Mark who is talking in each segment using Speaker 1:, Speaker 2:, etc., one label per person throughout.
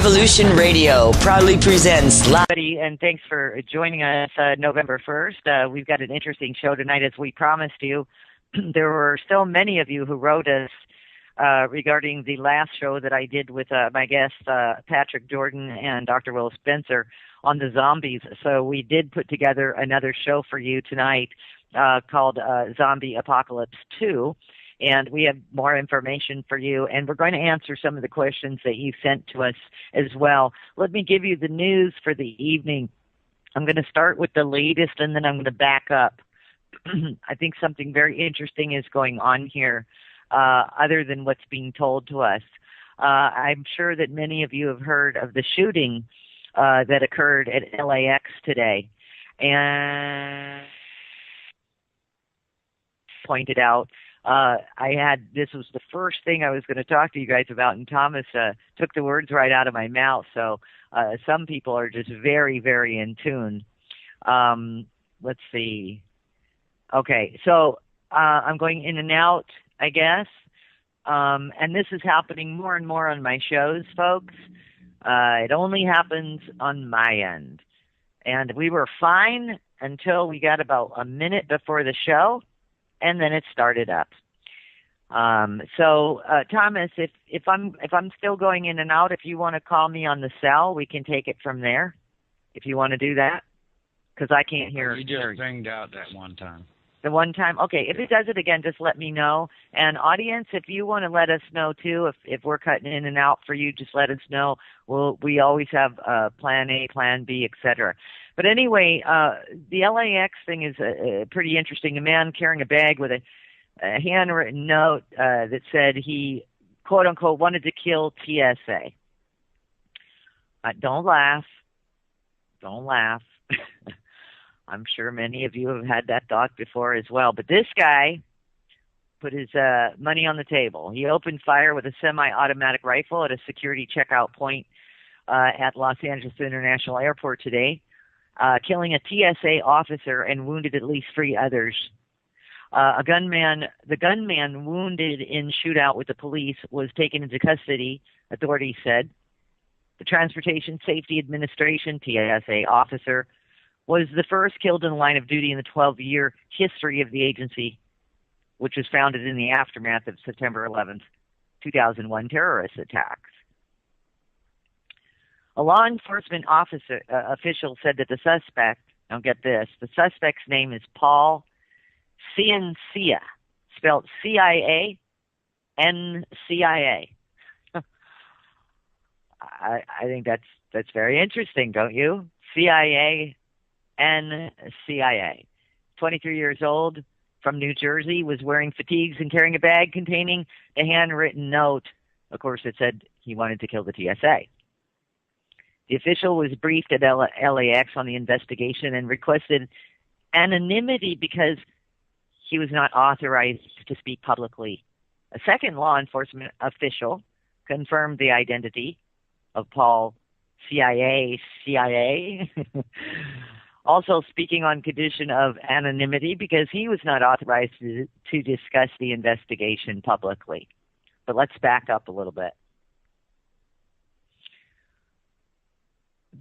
Speaker 1: Revolution Radio proudly presents live.
Speaker 2: And thanks for joining us November 1st. We've got an interesting show tonight, as we promised you. There were still many of you who wrote us regarding the last show that I did with my guests, Patrick Jordan and Dr. Will Spencer, on the zombies. So we did put together another show for you tonight called Zombie Apocalypse 2. And we have more information for you, and we're going to answer some of the questions that you sent to us as well. Let me give you the news for the evening. I'm going to start with the latest, and then I'm going to back up. I think something very interesting is going on here, other than what's being told to us. I'm sure that many of you have heard of the shooting that occurred at LAX today. And pointed out, this was the first thing I was going to talk to you guys about, and Thomas took the words right out of my mouth. So some people are just very, very in tune. Let's see. Okay, so I'm going in and out, I guess. And this is happening more and more on my shows, folks. It only happens on my end. And we were fine until we got about a minute before the show, and then it started up. So Thomas, if I'm still going in and out, if you want to call me on the cell, we can take it from there. If you want to do that, because I can't hear.
Speaker 3: You just banged out that one time.
Speaker 2: The one time? Okay, if it does it again, just let me know. And audience, if you want to let us know too, if we're cutting in and out for you, just let us know. We always have plan A, plan B, etc. But anyway, the LAX thing is pretty interesting. A man carrying a bag with a handwritten note that said he, quote unquote, wanted to kill TSA. Don't laugh. Don't laugh. I'm sure many of you have had that thought before as well. But this guy put his money on the table. He opened fire with a semi-automatic rifle at a security checkout point at Los Angeles International Airport today, killing a TSA officer and wounded at least 3 others. The gunman wounded in shootout with the police was taken into custody, authorities said. The Transportation Safety Administration, TSA officer, was the first killed in the line of duty in the 12-year history of the agency, which was founded in the aftermath of September 11th, 2001 terrorist attacks. A law enforcement official said that the suspect, now get this, the suspect's name is Paul Ciancia, spelled CIA-NCIA. I think that's very interesting, don't you? CIA-NCIA. 23 years old, from New Jersey, was wearing fatigues and carrying a bag containing a handwritten note. Of course, it said he wanted to kill the TSA. The official was briefed at LAX on the investigation and requested anonymity because he was not authorized to speak publicly. A second law enforcement official confirmed the identity of Paul CIA, also speaking on condition of anonymity because he was not authorized to discuss the investigation publicly. But let's back up a little bit.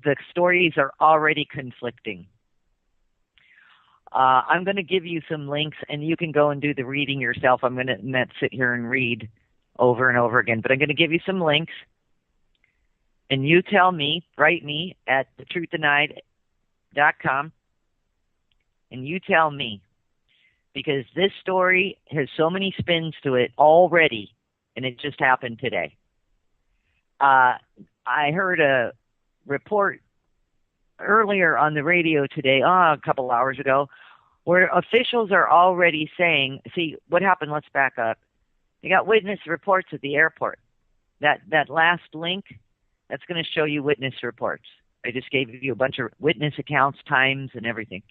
Speaker 2: The stories are already conflicting. I'm going to give you some links, and you can go and do the reading yourself. I'm going to not sit here and read over and over again, but I'm going to give you some links, and you tell me, write me at thetruthDenied.com, and you tell me, because this story has so many spins to it already, and it just happened today. I heard a report earlier on the radio today, a couple hours ago, where officials are already saying, see, what happened, let's back up. They got witness reports at the airport. That last link, that's going to show you witness reports. I just gave you a bunch of witness accounts, times, and everything.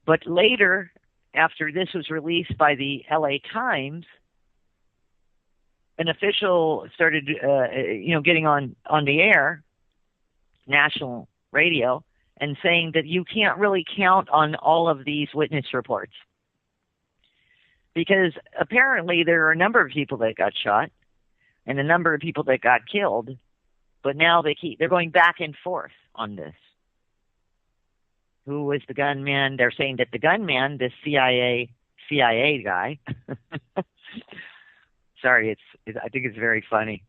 Speaker 2: But later, after this was released by the LA Times, an official started, getting on the air, national radio, and saying that you can't really count on all of these witness reports. Because apparently there are a number of people that got shot and a number of people that got killed, But now they're going back and forth on this. Who was the gunman? They're saying that the gunman, this CIA guy. Sorry, I think it's very funny.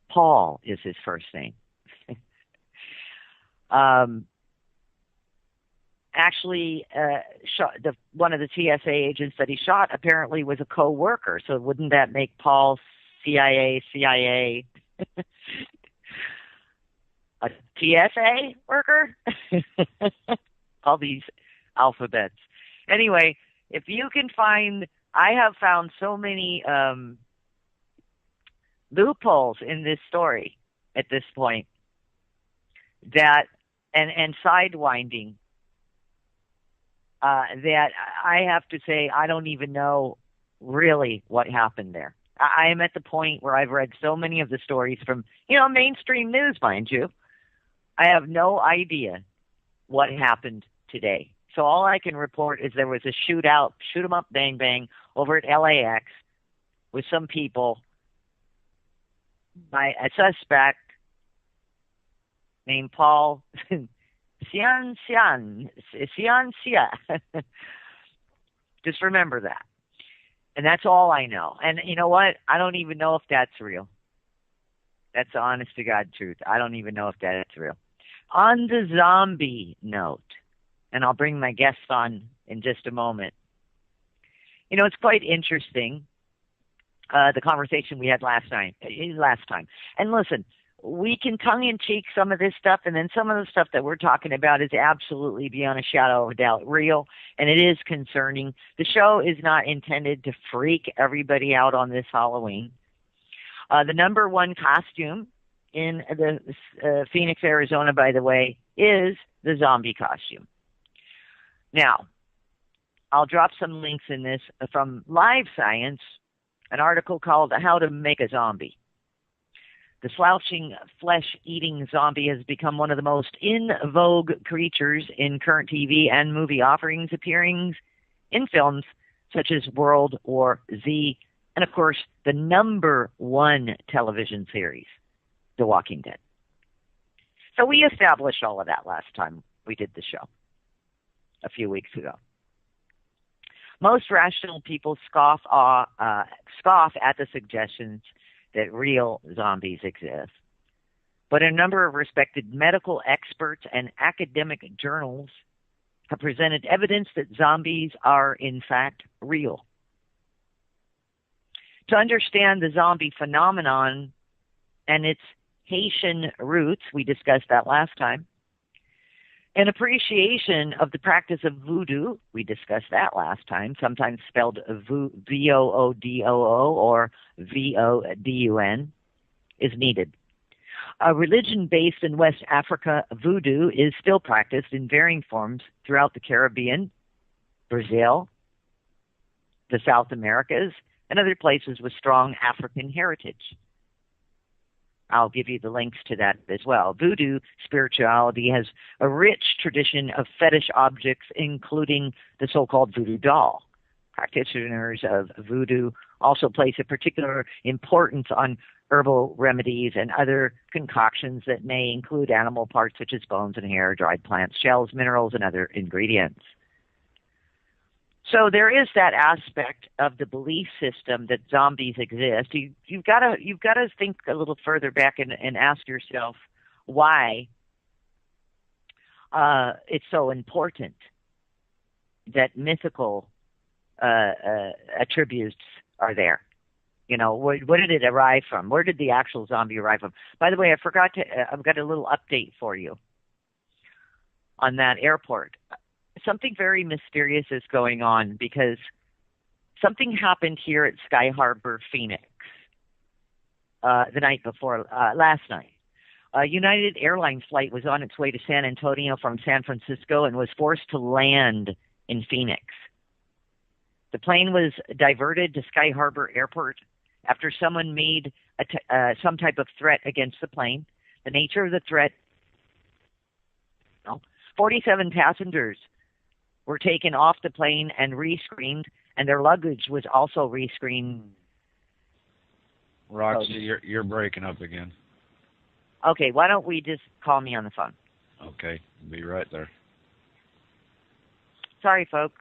Speaker 2: Paul is his first name. Actually, one of the TSA agents that he shot apparently was a co-worker. So wouldn't that make Paul CIA? A TSA worker? All these alphabets. Anyway, if you can find, I have found so many loopholes in this story at this point that, and sidewinding, that I have to say I don't even know really what happened there. I am at the point where I've read so many of the stories from, mainstream news, mind you. I have no idea what happened today. So all I can report is there was a shootout, shoot 'em up, bang, bang, over at LAX with some people by a suspect named Paul Ciancia. Just remember that. And that's all I know. And you know what? I don't even know if that's real. That's the honest to God truth. I don't even know if that's real. On the zombie note, and I'll bring my guests on in just a moment. It's quite interesting, the conversation we had last time. And listen, we can tongue-in-cheek some of this stuff, and then some of the stuff that we're talking about is absolutely beyond a shadow of a doubt real, and it is concerning. The show is not intended to freak everybody out on this Halloween. The number one costume in the Phoenix, Arizona, by the way, is the zombie costume. Now, I'll drop some links in this from Live Science, an article called How to Make a Zombie. The slouching, flesh-eating zombie has become one of the most in vogue creatures in current TV and movie offerings, appearing in films such as World War Z, and of course, the number one television series, The Walking Dead. So we established all of that last time we did the show, a few weeks ago. Most rational people scoff at the suggestions that real zombies exist. But a number of respected medical experts and academic journals have presented evidence that zombies are, in fact, real. To understand the zombie phenomenon and its Haitian roots, we discussed that last time, an appreciation of the practice of voodoo, we discussed that last time, sometimes spelled V-O-O-D-O-O or V-O-D-U-N, is needed. A religion based in West Africa, voodoo is still practiced in varying forms throughout the Caribbean, Brazil, the South Americas, and other places with strong African heritage. I'll give you the links to that as well. Voodoo spirituality has a rich tradition of fetish objects, including the so-called voodoo doll. Practitioners of voodoo also place a particular importance on herbal remedies and other concoctions that may include animal parts such as bones and hair, dried plants, shells, minerals, and other ingredients. So there is that aspect of the belief system that zombies exist. You've got to think a little further back and ask yourself why it's so important that mythical attributes are there. Where did it arrive from? Where did the actual zombie arrive from? By the way, I've got a little update for you on that airport. Something very mysterious is going on because something happened here at Sky Harbor, Phoenix, the night before, last night. A United Airlines flight was on its way to San Antonio from San Francisco and was forced to land in Phoenix. The plane was diverted to Sky Harbor Airport after someone made some type of threat against the plane. The nature of the threat, 47 passengers were taken off the plane and rescreened, and their luggage was also rescreened.
Speaker 3: Roxy, you're breaking up again.
Speaker 2: Okay, why don't we just call me on the phone?
Speaker 3: Okay, be right there.
Speaker 2: Sorry, folks.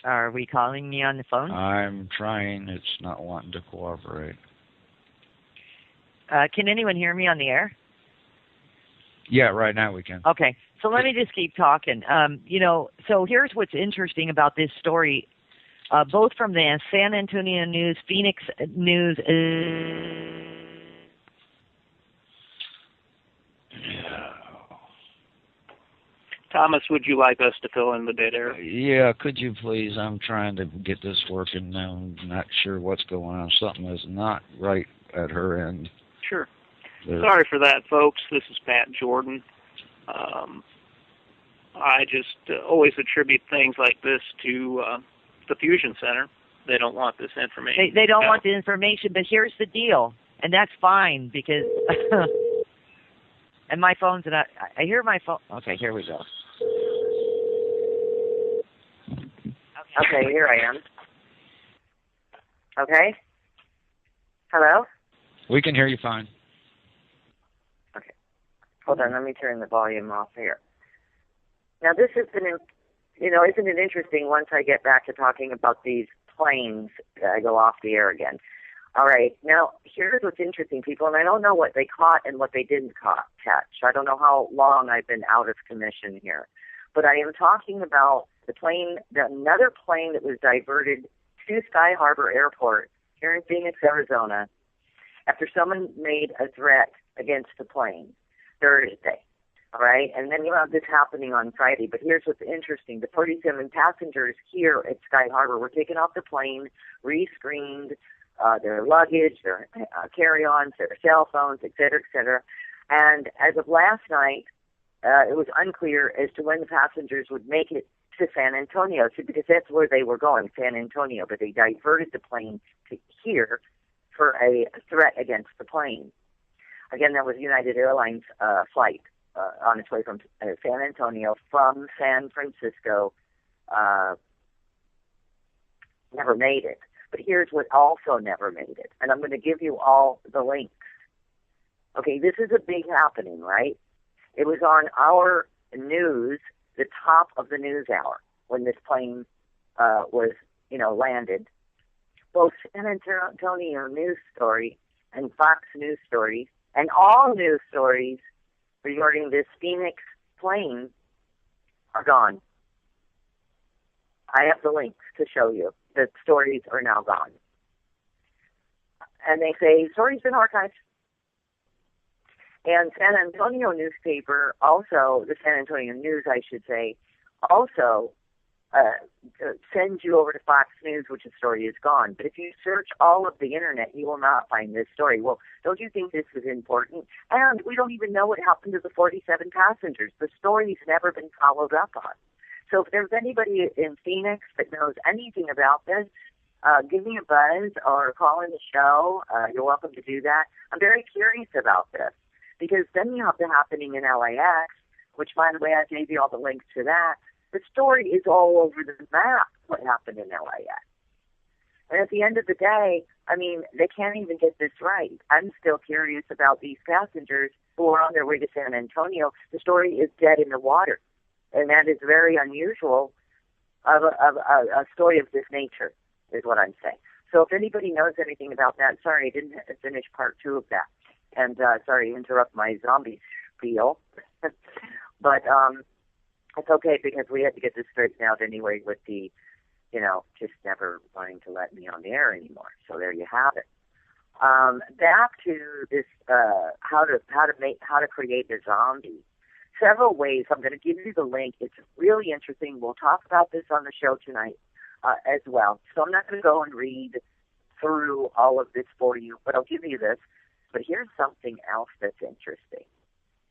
Speaker 2: Are we calling me on the phone?
Speaker 3: I'm trying. It's not wanting to cooperate.
Speaker 2: Can anyone hear me on the air?
Speaker 3: Yeah, right now we can.
Speaker 2: Okay, so let me just keep talking. So here's what's interesting about this story, both from the San Antonio News, Phoenix News.
Speaker 4: Thomas, would you like us to fill in the dead air?
Speaker 3: Yeah, could you please? I'm trying to get this working now. I'm not sure what's going on. Something is not right at her end.
Speaker 4: Sure.
Speaker 3: There.
Speaker 4: Sorry for that, folks. This is Pat Jordan. I just always attribute things like this to the Fusion Center. They don't want this information.
Speaker 2: They don't want the information, but here's the deal, and that's fine because. And my phone's not. I hear my phone. Okay, here we go. Okay, here I am. Okay. Hello?
Speaker 3: We can hear you fine.
Speaker 2: Okay. Hold on, let me turn the volume off here. Now this has been, isn't it interesting once I get back to talking about these planes, I go off the air again. All right, now here's what's interesting, people, and I don't know what they caught and what they didn't catch. I don't know how long I've been out of commission here. But I am talking about another plane that was diverted to Sky Harbor Airport here in Phoenix, Arizona, after someone made a threat against the plane Thursday. All right, and then you have this happening on Friday. But here's what's interesting. The 47 passengers here at Sky Harbor were taken off the plane, rescreened, their luggage, their carry-ons, their cell phones, et cetera, and as of last night, it was unclear as to when the passengers would make it to San Antonio, because that's where they were going, San Antonio, but they diverted the plane to here for a threat against the plane. Again, that was United Airlines flight on its way from San Antonio from San Francisco. Never made it. But here's what also never made it, and I'm going to give you all the links. Okay, this is a big happening, right? It was on our news, the top of the news hour, when this plane was, landed. Both San Antonio News Story and Fox News Stories and all news stories regarding this Phoenix plane are gone. I have the links to show you. The stories are now gone. And they say, stories been archived. And San Antonio newspaper also, the San Antonio News, I should say, also sends you over to Fox News, which the story is gone. But if you search all of the internet, you will not find this story. Well, don't you think this is important? And we don't even know what happened to the 47 passengers. The story's never been followed up on. So if there's anybody in Phoenix that knows anything about this, give me a buzz or call in the show. You're welcome to do that. I'm very curious about this because then you have the happening in LAX, which, by the way, I gave you all the links to that. The story is all over the map, what happened in LAX. And at the end of the day, they can't even get this right. I'm still curious about these passengers who are on their way to San Antonio. The story is dead in the water. And that is very unusual of a story of this nature, is what I'm saying. So if anybody knows anything about that, sorry, I didn't finish part 2 of that. And sorry to interrupt my zombie spiel. But it's okay because we had to get this straightened out anyway with the, just never wanting to let me on the air anymore. So there you have it. Back to this, how to create a zombie. Several ways. I'm going to give you the link. It's really interesting. We'll talk about this on the show tonight as well. So I'm not going to go and read through all of this for you, but I'll give you this. But here's something else that's interesting.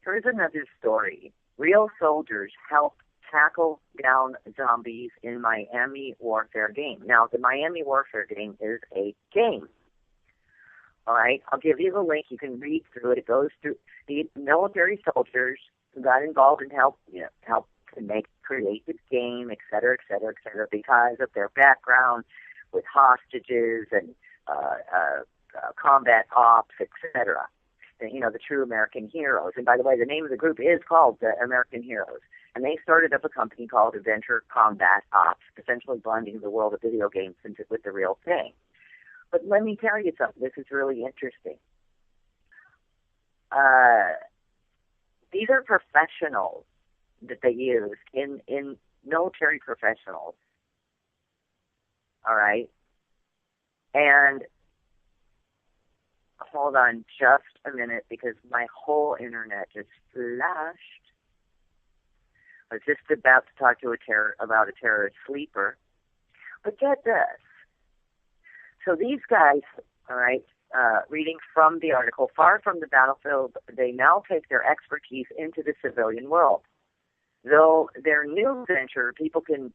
Speaker 2: Here's another story. Real soldiers help tackle down zombies in Miami Warfare game. Now, the Miami Warfare game is a game. All right? I'll give you the link. You can read through it. It goes through the military soldiers who got involved and helped
Speaker 5: to create this game, et cetera, because of their background with hostages and combat ops, et cetera. You know, the true American heroes. And by the way, the name of the group is called the American Heroes. And they started up a company called Adventure Combat Ops, essentially blending the world of video games with the real thing. But let me tell you something. This is really interesting. These are professionals that they used in military professionals. All right? And hold on just a minute because my whole internet just flashed. I was just about to talk to about a terrorist sleeper. But get this. So these guys, all right, reading from the article, far from the battlefield, they now take their expertise into the civilian world. Though their new venture, people can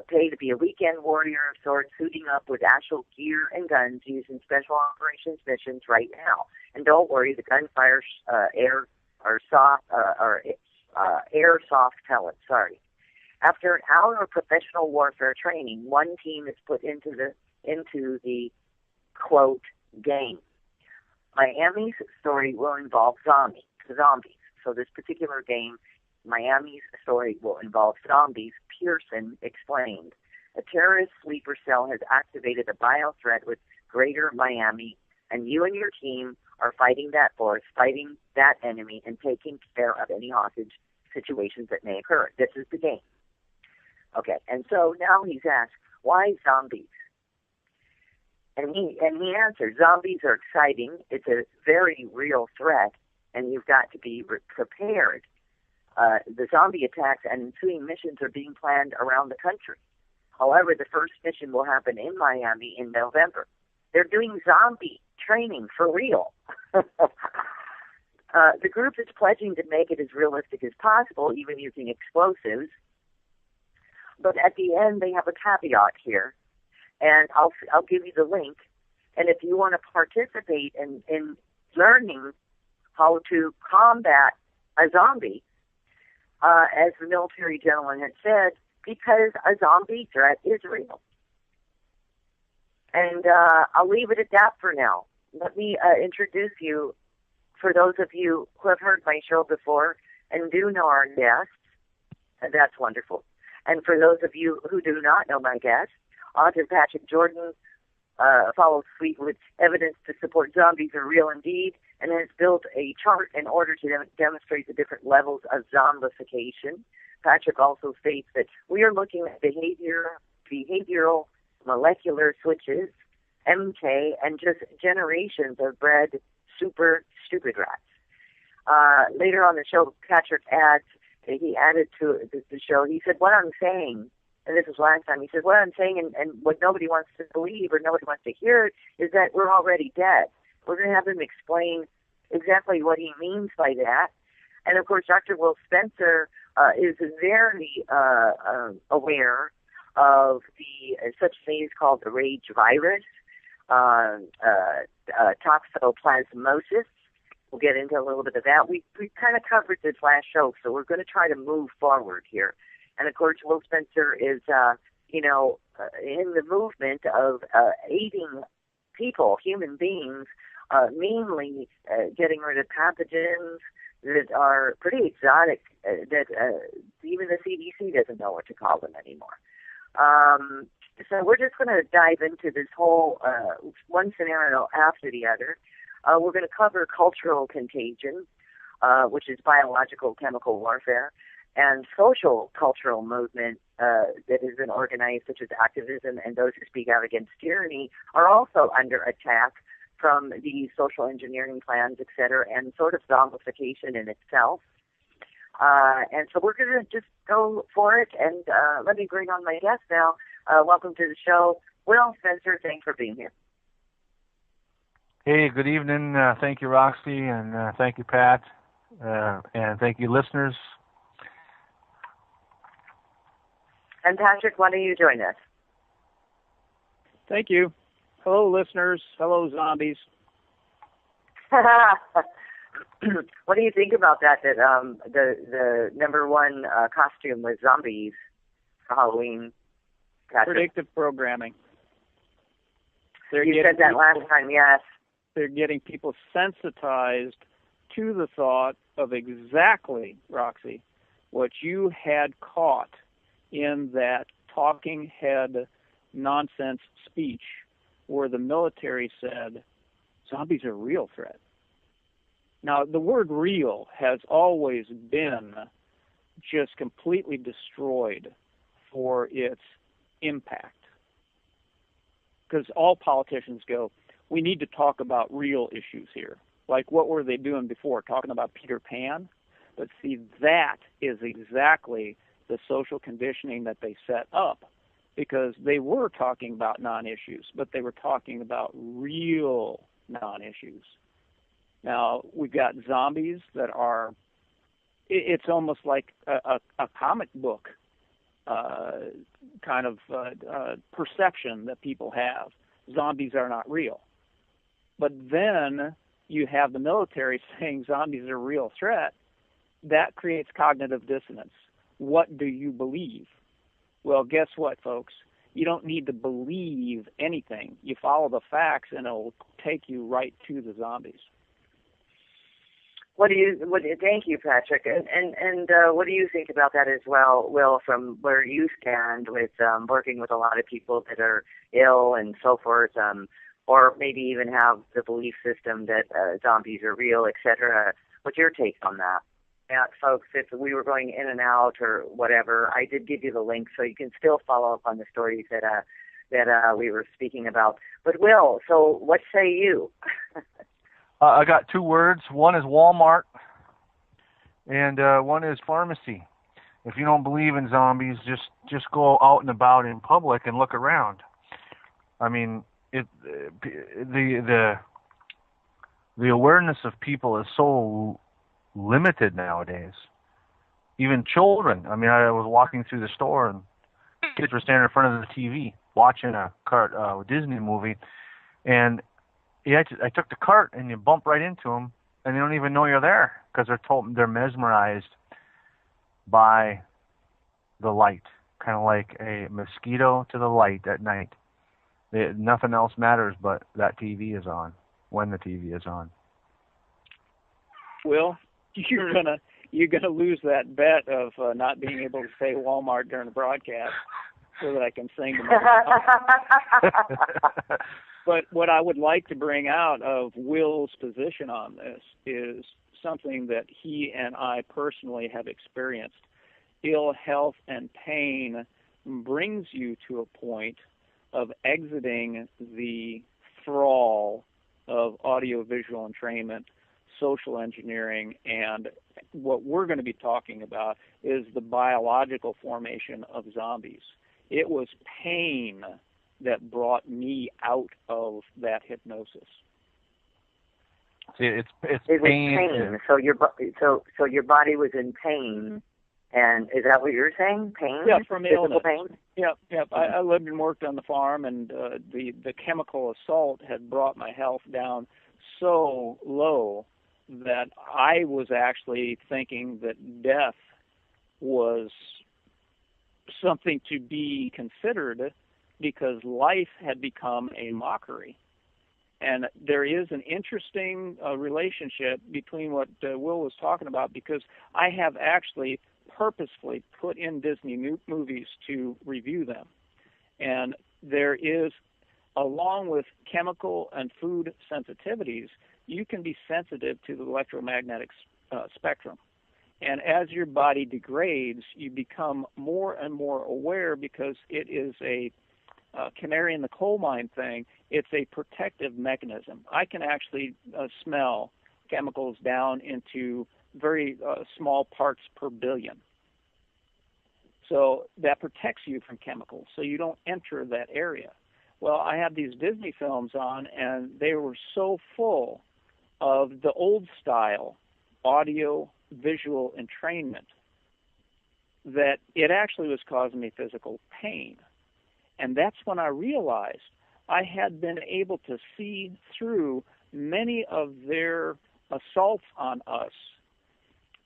Speaker 5: pay to be a weekend warrior of sorts, suiting up with actual gear and guns used in special operations missions right now. And don't worry, the gunfire airsoft pellets. Sorry. After an hour of professional warfare training, one team is put into the quote game. Miami's story will involve zombies. So this particular game, Miami's story will involve zombies, Pearson explained. A terrorist sleeper cell has activated a bio threat with Greater Miami, and you and your team are fighting that force, fighting that enemy, and taking care of any hostage situations that may occur. This is the game. Okay, and so now he's asked, why zombies? And he answered, zombies are exciting. It's a very real threat, and you've got to be prepared. The zombie attacks and ensuing missions are being planned around the country. However, the first mission will happen in Miami in November. They're doing zombie training for real. The group is pledging to make it as realistic as possible, even using explosives. But at the end, they have a caveat here, and I'll give you the link. And if you want to participate in learning how to combat a zombie, as the military gentleman had said, because a zombie threat is real. And I'll leave it at that for now. Let me introduce you, for those of you who have heard my show before and do know our guests, and that's wonderful. And for those of you who do not know my guest, Author Patrick Jordan follows suit with evidence to support zombies are real indeed, and has built a chart in order to demonstrate the different levels of zombification. Patrick also states that we are looking at behavioral molecular switches, MK, and just generations of bred super stupid rats. Later on the show, Patrick he added to the show, he said, what I'm saying, and this was last time, he said, what I'm saying and what nobody wants to believe or nobody wants to hear is that we're already dead. We're going to have him explain exactly what he means by that. And, of course, Dr. Will Spencer is very aware of such things called the rage virus, toxoplasmosis. We'll get into a little bit of that. We kind of covered this last show, so we're going to try to move forward here. And, of course, Will Spencer is, in the movement of aiding people, human beings, mainly getting rid of pathogens that are pretty exotic, that even the CDC doesn't know what to call them anymore. So we're just going to dive into this whole one scenario after the other. We're going to cover cultural contagion, which is biological chemical warfare, and social cultural movement that has been organized, such as activism, and those who speak out against tyranny are also under attack from the social engineering plans, et cetera, and sort of zombification in itself. And so we're going to just go for it, and let me bring on my guest now. Welcome to the show, Will Spencer. Thanks for being here.
Speaker 6: Hey, good evening. Thank you, Roxy, and thank you, Pat, and thank you, listeners.
Speaker 5: And Patrick, why don't you join us?
Speaker 4: Thank you. Hello, listeners. Hello, zombies.
Speaker 5: What do you think about that? That the number one costume was zombies for Halloween. Patrick.
Speaker 7: Predictive programming.
Speaker 5: You said that last time, yes.
Speaker 7: They're getting people sensitized to the thought of exactly, Roxy, what you had caught in that talking head nonsense speech where the military said zombies are a real threat. Now, the word real has always been just completely destroyed for its impact. Because all politicians go, we need to talk about real issues here. Like, what were they doing before? Talking about Peter Pan? But see, that is exactly the social conditioning that they set up, because they were talking about non-issues, but they were talking about real non-issues. Now, we've got zombies that are, it's almost like a comic book kind of perception that people have. Zombies are not real. But then you have the military saying zombies are a real threat. That creates cognitive dissonance. What do you believe? Well, guess what, folks? You don't need to believe anything. You follow the facts, and it'll take you right to the zombies.
Speaker 5: Thank you, Patrick. And what do you think about that as well, Will, from where you stand with working with a lot of people that are ill and so forth, or maybe even have the belief system that zombies are real, etc. What's your take on that? Yeah, folks, if we were going in and out or whatever, I did give you the link, so you can still follow up on the stories that we were speaking about. But Will, so what say you?
Speaker 6: I got two words. One is Walmart, and one is pharmacy. If you don't believe in zombies, just go out and about in public and look around. I mean, the awareness of people is so limited nowadays. Even children. I mean, I was walking through the store and kids were standing in front of the TV watching a Disney movie, and I took the cart and you bump right into them, and they don't even know you're there because they're mesmerized by the light, kind of like a mosquito to the light at night. Nothing else matters but that TV is on when the TV is on.
Speaker 7: Will, you're gonna lose that bet of not being able to say Walmart during the broadcast, so that I can sing them. But what I would like to bring out of Will's position on this is something that he and I personally have experienced. Ill health and pain brings you to a point of exiting the thrall of audiovisual entrainment, social engineering, and what we're going to be talking about is the biological formation of zombies. It was pain that brought me out of that hypnosis.
Speaker 6: See, it's
Speaker 5: it
Speaker 6: pain.
Speaker 5: Was pain. So your body was in pain, and is that what you're saying? Pain?
Speaker 7: Yeah, from
Speaker 5: physical
Speaker 7: illness.
Speaker 5: Pain?
Speaker 7: Yep. I lived and worked on the farm, and the chemical assault had brought my health down so low that I was actually thinking that death was something to be considered, because life had become a mockery. And there is an interesting relationship between what Will was talking about, because I have actually purposefully put in Disney movies to review them. And there is, along with chemical and food sensitivities, you can be sensitive to the electromagnetic spectrum. And as your body degrades, you become more and more aware, because it is a canary in the coal mine thing. It's a protective mechanism. I can actually smell chemicals down into very small parts per billion. So that protects you from chemicals, so you don't enter that area. Well, I had these Disney films on, and they were so full of the old style audio visual entrainment that it actually was causing me physical pain. And that's when I realized I had been able to see through many of their assaults on us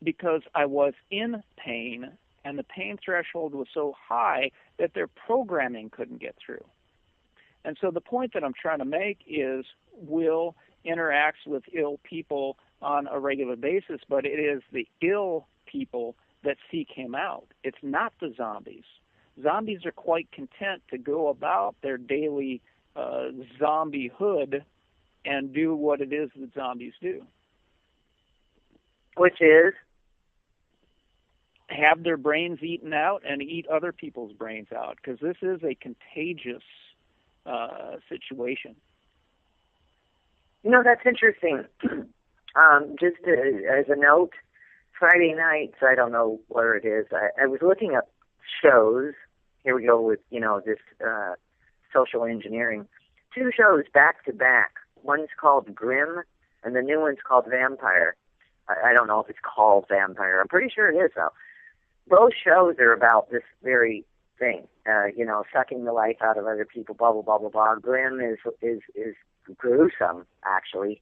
Speaker 7: because I was in pain, and the pain threshold was so high that their programming couldn't get through. And so the point that I'm trying to make is Will interacts with ill people on a regular basis, but it is the ill people that seek him out. It's not the zombies. Zombies are quite content to go about their daily zombiehood and do what it is that zombies do.
Speaker 5: Which is?
Speaker 7: Have their brains eaten out and eat other people's brains out, because this is a contagious situation.
Speaker 5: You know, that's interesting. Just as a note, Friday nights, I don't know where it is, I was looking up shows. Here we go with, this social engineering. 2 shows back to back. One's called Grimm, and the new one's called Vampire. I don't know if it's called Vampire. I'm pretty sure it is, though. Both shows are about this very thing, sucking the life out of other people, blah, blah, blah, blah, blah. Grimm is gruesome, actually.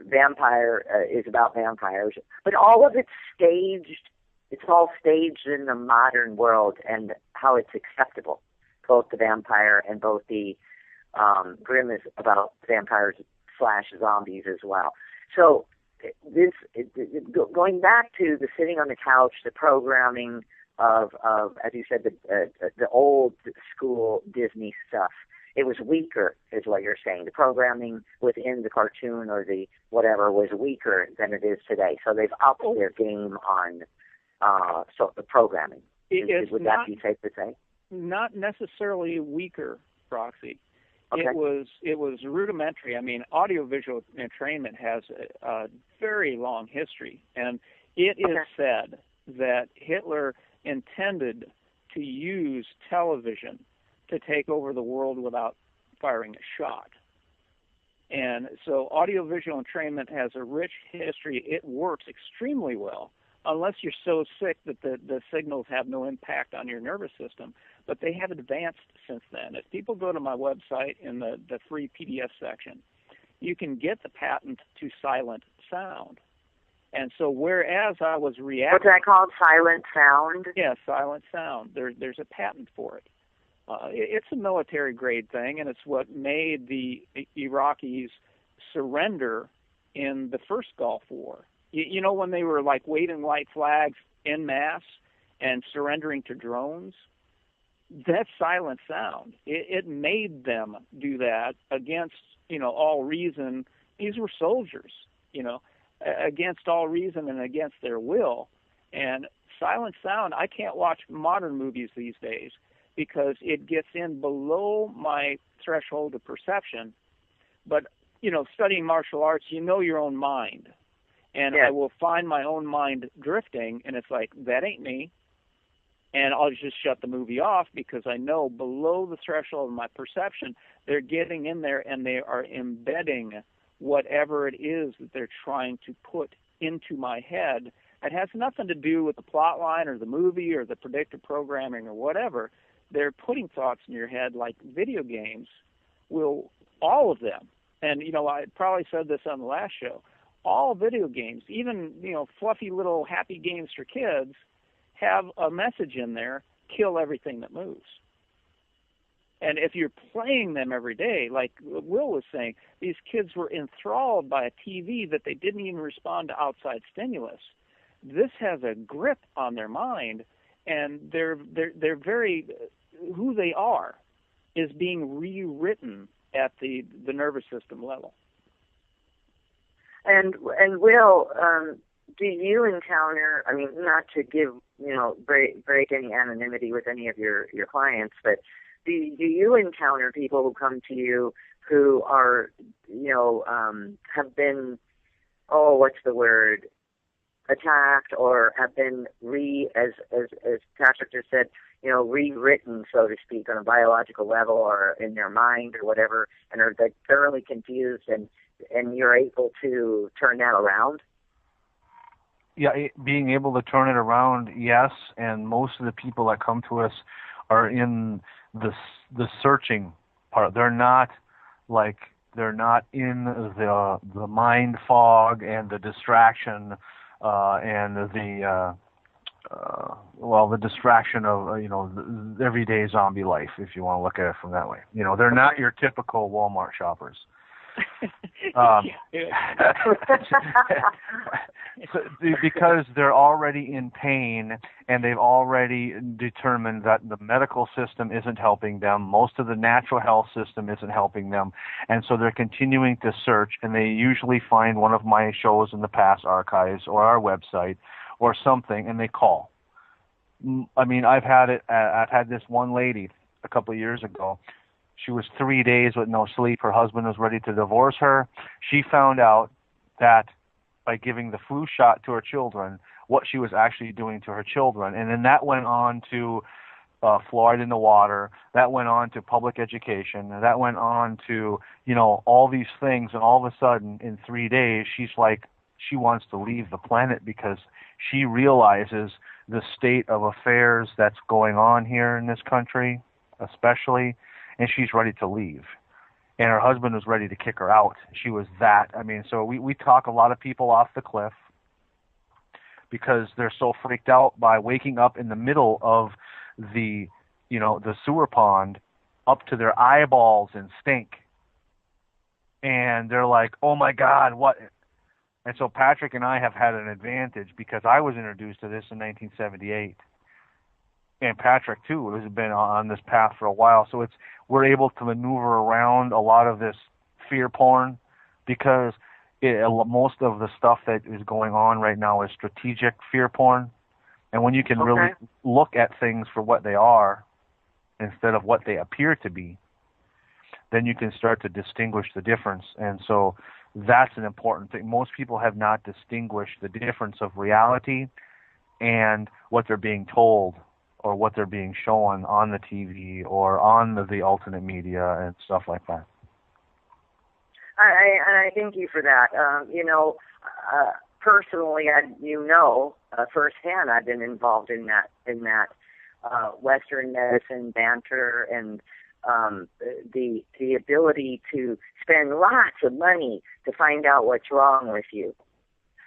Speaker 5: Vampire is about vampires. But all of it's staged. It's all staged in the modern world and how it's acceptable. Both the vampire and both the Grimm is about vampires / zombies as well. So going back to the sitting on the couch, the programming of as you said, the old school Disney stuff, it was weaker, is what you're saying. The programming within the cartoon or the whatever was weaker than it is today. So they've upped their game on the programming. Would that be safe to say?
Speaker 7: Not necessarily weaker, Roxy.
Speaker 5: Okay.
Speaker 7: It was rudimentary. I mean, audiovisual entrainment has a very long history, and it is said that Hitler intended to use television to take over the world without firing a shot. And so audiovisual entrainment has a rich history. It works extremely well, unless you're so sick that the signals have no impact on your nervous system. But they have advanced since then. If people go to my website in the free PDF section, you can get the patent to silent sound. And so whereas I was reacting...
Speaker 5: What's that called, silent sound?
Speaker 7: Yeah, silent sound. There's a patent for it. It's a military-grade thing, and it's what made the Iraqis surrender in the first Gulf War. You know, when they were like waving white flags en masse and surrendering to drones? That's silent sound. It made them do that against, all reason. These were soldiers, against all reason and against their will. And silent sound, I can't watch modern movies these days because it gets in below my threshold of perception. But, studying martial arts, your own mind. And I will find my own mind drifting, and it's like, that ain't me. And I'll just shut the movie off because I know below the threshold of my perception, they're getting in there and they are embedding whatever it is that they're trying to put into my head. It has nothing to do with the plot line or the movie or the predictive programming or whatever. They're putting thoughts in your head like video games will, all of them. And, I probably said this on the last show. All video games, even, fluffy little happy games for kids, have a message in there, kill everything that moves. And if you're playing them every day, like Will was saying, these kids were enthralled by a TV that they didn't even respond to outside stimulus. This has a grip on their mind, and they're very, who they are is being rewritten at the nervous system level.
Speaker 5: And Will, do you encounter, not to give, break any anonymity with any of your clients, but do you encounter people who come to you who are, have been, attacked or have been as Patrick just said, rewritten, so to speak, on a biological level or in their mind or whatever, and are like thoroughly confused and you're able to turn that around?
Speaker 6: Yeah, being able to turn it around, yes. And most of the people that come to us are in the searching part. They're not like They're not in the mind fog and the distraction and the distraction of the everyday zombie life, if you want to look at it from that way. They're not your typical Walmart shoppers. Because they're already in pain and they've already determined that the medical system isn't helping them, most of the natural health system isn't helping them, and so they're continuing to search, and they usually find one of my shows in the past archives or our website or something, and they call. I mean, I've had this one lady a couple of years ago. She was 3 days with no sleep. Her husband was ready to divorce her. She found out that by giving the flu shot to her children, what she was actually doing to her children. And then that went on to fluoride in the water. That went on to public education. That went on to, all these things. And all of a sudden, in 3 days, she's like, she wants to leave the planet because she realizes the state of affairs that's going on here in this country, especially, and she's ready to leave. And her husband was ready to kick her out. She was that. I mean, so we talk a lot of people off the cliff because they're so freaked out by waking up in the middle of the sewer pond up to their eyeballs in stink. And they're like, oh my God, what? And so Patrick and I have had an advantage because I was introduced to this in 1978. And Patrick, too, has been on this path for a while. So we're able to maneuver around a lot of this fear porn because most of the stuff that is going on right now is strategic fear porn. And when you can really look at things for what they are instead of what they appear to be, then you can start to distinguish the difference. And so that's an important thing. Most people have not distinguished the difference of reality and what they're being told or what they're being shown on the TV or on the alternate media and stuff like that.
Speaker 5: I thank you for that. Personally, firsthand, I've been involved in that Western medicine banter and the ability to spend lots of money to find out what's wrong with you,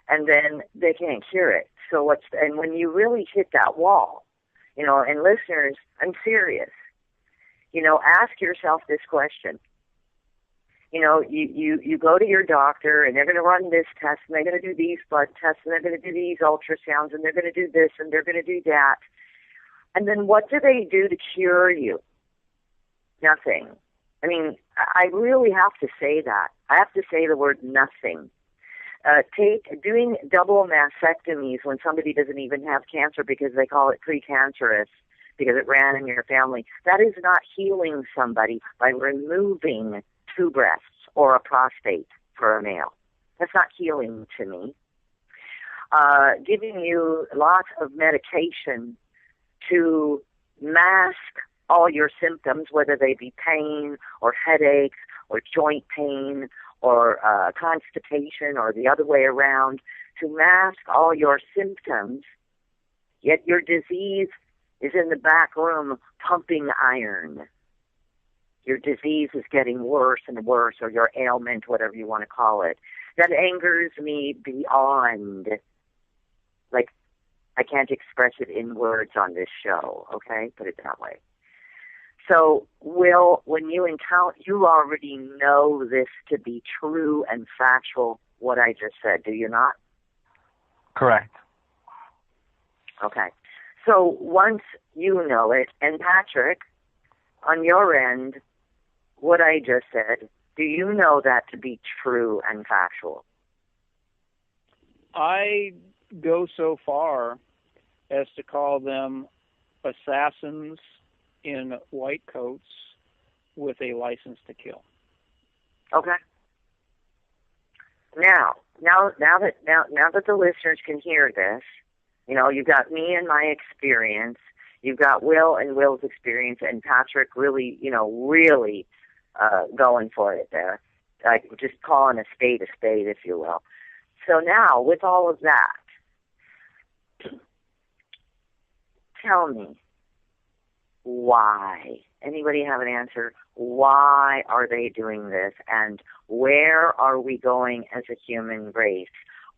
Speaker 5: and then they can't cure it. So and when you really hit that wall, and listeners, I'm serious. Ask yourself this question. You go to your doctor and they're going to run this test and they're going to do these blood tests and they're going to do these ultrasounds and they're going to do this and they're going to do that. And then what do they do to cure you? Nothing. I mean, I really have to say that. I have to say the word nothing. Doing double mastectomies when somebody doesn't even have cancer because they call it precancerous because it ran in your family, that is not healing somebody by removing 2 breasts or a prostate for a male. That's not healing to me. Giving you lots of medication to mask all your symptoms, whether they be pain or headaches or joint pain or constipation or the other way around, to mask all your symptoms, yet your disease is in the back room pumping iron. Your disease is getting worse and worse, or your ailment, whatever you want to call it. That angers me beyond. Like, I can't express it in words on this show, okay? Put it that way. So, Will, when you already know this to be true and factual, what I just said, do you not?
Speaker 6: Correct.
Speaker 5: Okay. So once you know it, and Patrick, on your end, what I just said, do you know that to be true and factual?
Speaker 7: I go so far as to call them assassins in white coats with a license to kill.
Speaker 5: Okay. Now that the listeners can hear this, you've got me and my experience, you've got Will and Will's experience, and Patrick really going for it there. Like just calling a spade, if you will. So now, with all of that, tell me, why Anybody have an answer? Why are they doing this? And where are we going as a human race?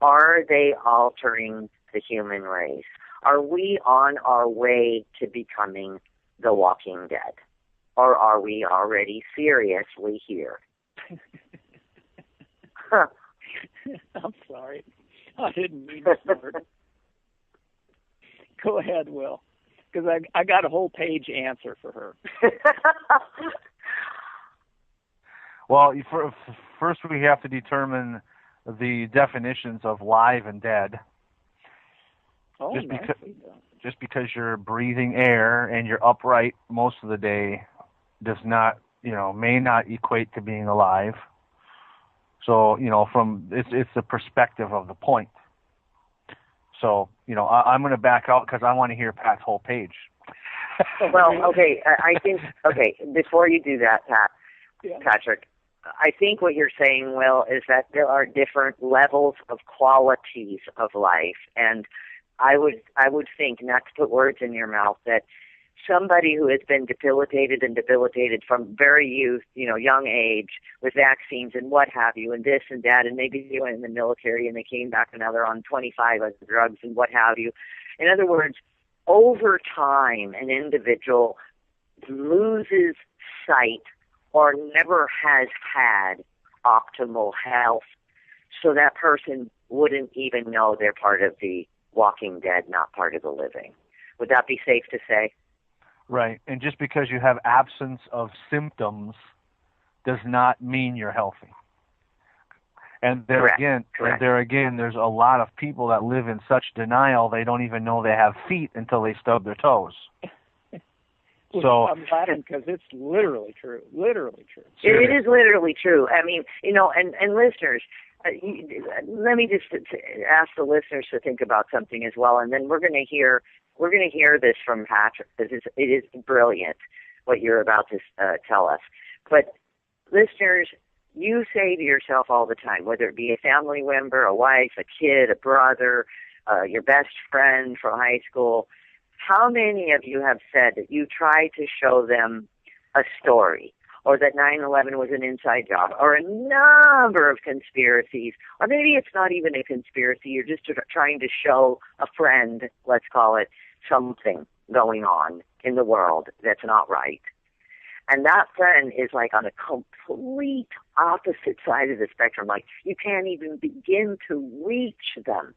Speaker 5: Are they altering the human race? Are we on our way to becoming the Walking Dead? Or are we already seriously here?
Speaker 7: I'm sorry. I didn't mean to start. Go ahead, Will, because I got a whole page answer for her.
Speaker 6: Well, first we have to determine the definitions of live and dead.
Speaker 7: Oh,
Speaker 6: Just because you're breathing air and you're upright most of the day does not, may not equate to being alive. So, it's the perspective of the point. So, I'm going to back out because I want to hear Pat's whole page.
Speaker 5: Well, okay, I think, before you do that, Patrick, I think what you're saying, Will, is that there are different levels of qualities of life. And I would think, not to put words in your mouth, that somebody who has been debilitated from very youth, young age, with vaccines and what have you, and this and that, and maybe they went in the military and they came back and now they're on 25 as drugs and what have you. In other words, over time, an individual loses sight or never has had optimal health, so that person wouldn't even know they're part of the Walking Dead, not part of the living. Would that be safe to say?
Speaker 6: Right. And just because you have absence of symptoms does not mean you're healthy. And
Speaker 5: Correct.
Speaker 6: again, there's a lot of people that live in such denial they don't even know they have feet until they stub their toes.
Speaker 7: So I'm laughing because it's literally true. Literally true.
Speaker 5: It is literally true. I mean, and listeners, let me just ask the listeners to think about something as well, and then we're going to hear this from Patrick, because it is brilliant what you're about to tell us. But listeners, you say to yourself all the time, whether it be a family member, a wife, a kid, a brother, your best friend from high school, how many of you have said that you tried to show them a story, or that 9/11 was an inside job, or a number of conspiracies, or maybe it's not even a conspiracy, you're just trying to show a friend, let's call it, something going on in the world that's not right. And that friend is like on a complete opposite side of the spectrum. Like, you can't even begin to reach them.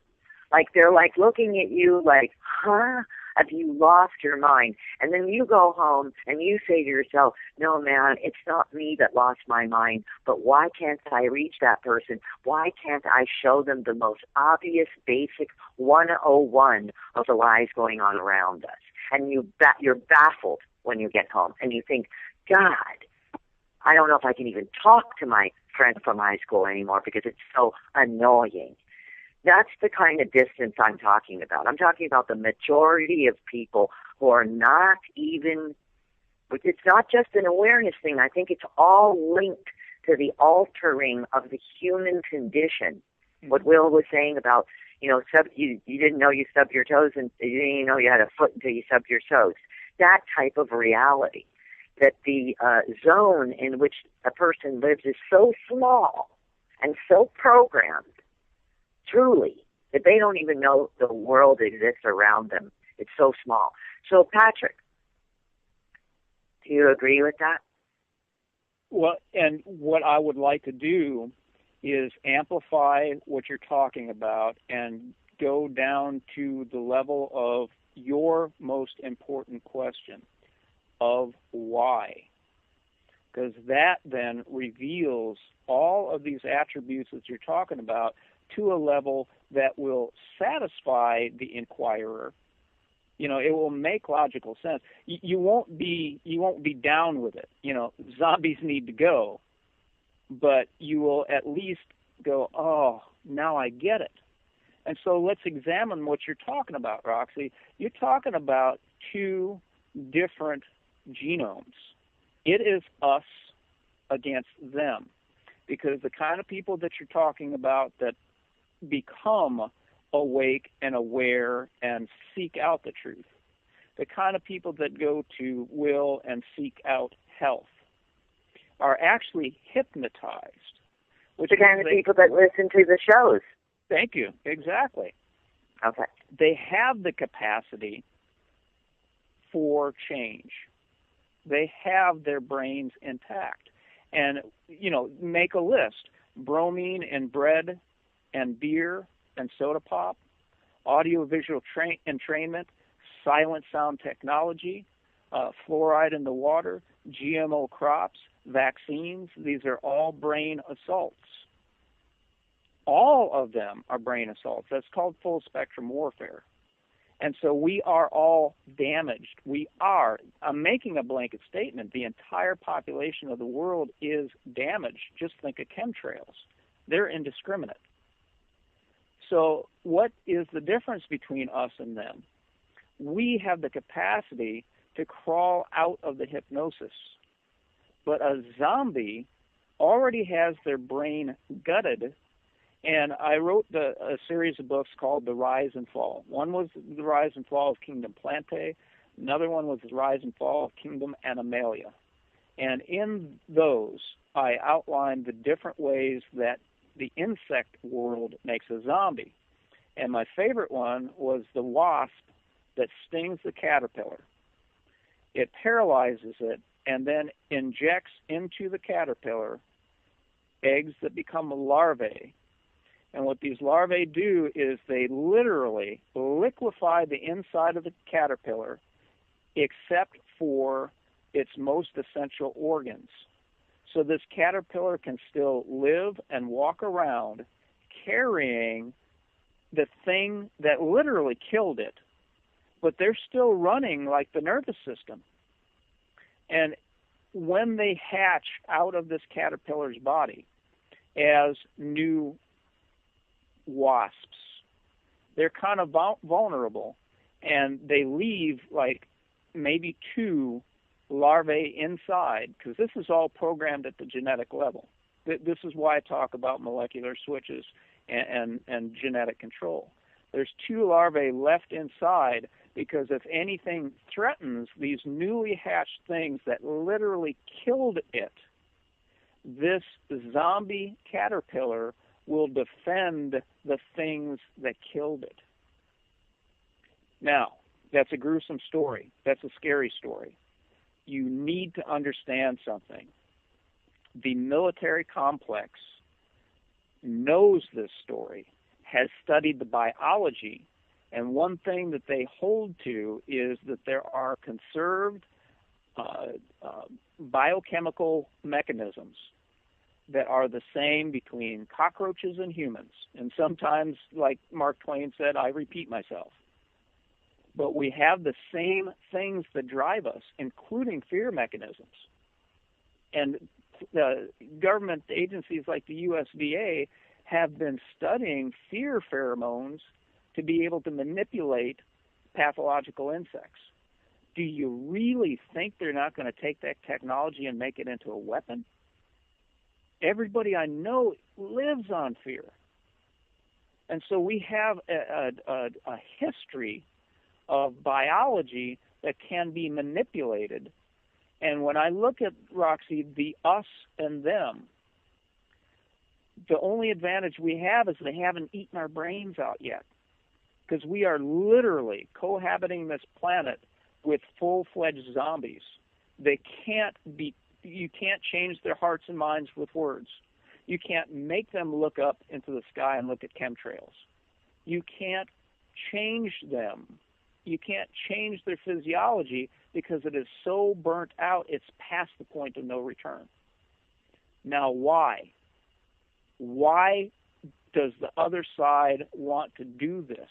Speaker 5: Like, they're like looking at you like, huh? Have you lost your mind? And then you go home and you say to yourself, no, man, it's not me that lost my mind, but why can't I reach that person? Why can't I show them the most obvious, basic 101 of the lies going on around us? And you're baffled when you get home, and you think, God, I don't know if I can even talk to my friend from high school anymore because it's so annoying. That's the kind of distance I'm talking about. I'm talking about the majority of people who are not even, it's not just an awareness thing. I think it's all linked to the altering of the human condition. What Will was saying about, you didn't know you stubbed your toes, and you didn't even know you had a foot until you stubbed your toes. That type of reality, that the zone in which a person lives is so small and so programmed, truly, that they don't even know the world exists around them. It's so small. So, Patrick, do you agree with that?
Speaker 7: Well, and what I would like to do is amplify what you're talking about and go down to the level of your most important question of why. Because that then reveals all of these attributes that you're talking about to a level that will satisfy the inquirer. It will make logical sense. You won't be down with it. Zombies need to go, but you will at least go, oh, now I get it. And so let's examine what you're talking about, Roxy. You're talking about two different genomes. It is us against them, because the kind of people that you're talking about that become awake and aware and seek out the truth, the kind of people that go to will and seek out health, are actually hypnotized. Which
Speaker 5: the kind of people that listen to the shows.
Speaker 7: Thank you. Exactly.
Speaker 5: Okay.
Speaker 7: They have the capacity for change. They have their brains intact. And, make a list. Bromine in bread and beer and soda pop, audiovisual entrainment, silent sound technology, fluoride in the water, GMO crops, vaccines. These are all brain assaults. All of them are brain assaults. That's called full spectrum warfare. And so we are all damaged. I'm making a blanket statement. The entire population of the world is damaged. Just think of chemtrails. They're indiscriminate. So what is the difference between us and them? We have the capacity to crawl out of the hypnosis. But a zombie already has their brain gutted. And I wrote a series of books called The Rise and Fall. One was The Rise and Fall of Kingdom Plante. Another one was The Rise and Fall of Kingdom Animalia. And in those, I outlined the different ways that the insect world makes a zombie. And my favorite one was the wasp that stings the caterpillar. It paralyzes it and then injects into the caterpillar eggs that become larvae. And what these larvae do is they literally liquefy the inside of the caterpillar except for its most essential organs. So this caterpillar can still live and walk around carrying the thing that literally killed it, but they're still running like the nervous system. And when they hatch out of this caterpillar's body as new wasps, they're kind of vulnerable, and they leave like maybe 2 larvae inside, because this is all programmed at the genetic level. This is why I talk about molecular switches and genetic control. There's 2 larvae left inside, because if anything threatens these newly hatched things that literally killed it, this zombie caterpillar will defend the things that killed it. Now, that's a gruesome story. That's a scary story. You need to understand something. The military complex knows this story, has studied the biology, and one thing that they hold to is that there are conserved biochemical mechanisms that are the same between cockroaches and humans. And sometimes, like Mark Twain said, I repeat myself. But we have the same things that drive us, including fear mechanisms. And government agencies like the USDA have been studying fear pheromones to be able to manipulate pathological insects. Do you really think they're not going to take that technology and make it into a weapon? Everybody I know lives on fear. And so we have a history of biology that can be manipulated. And when I look at, Roxy, the us and them, the only advantage we have is they haven't eaten our brains out yet, because we are literally cohabiting this planet with full-fledged zombies. You can't change their hearts and minds with words. You can't make them look up into the sky and look at chemtrails. You can't change them. You can't change their physiology because it is so burnt out, it's past the point of no return. Now, why? Why does the other side want to do this?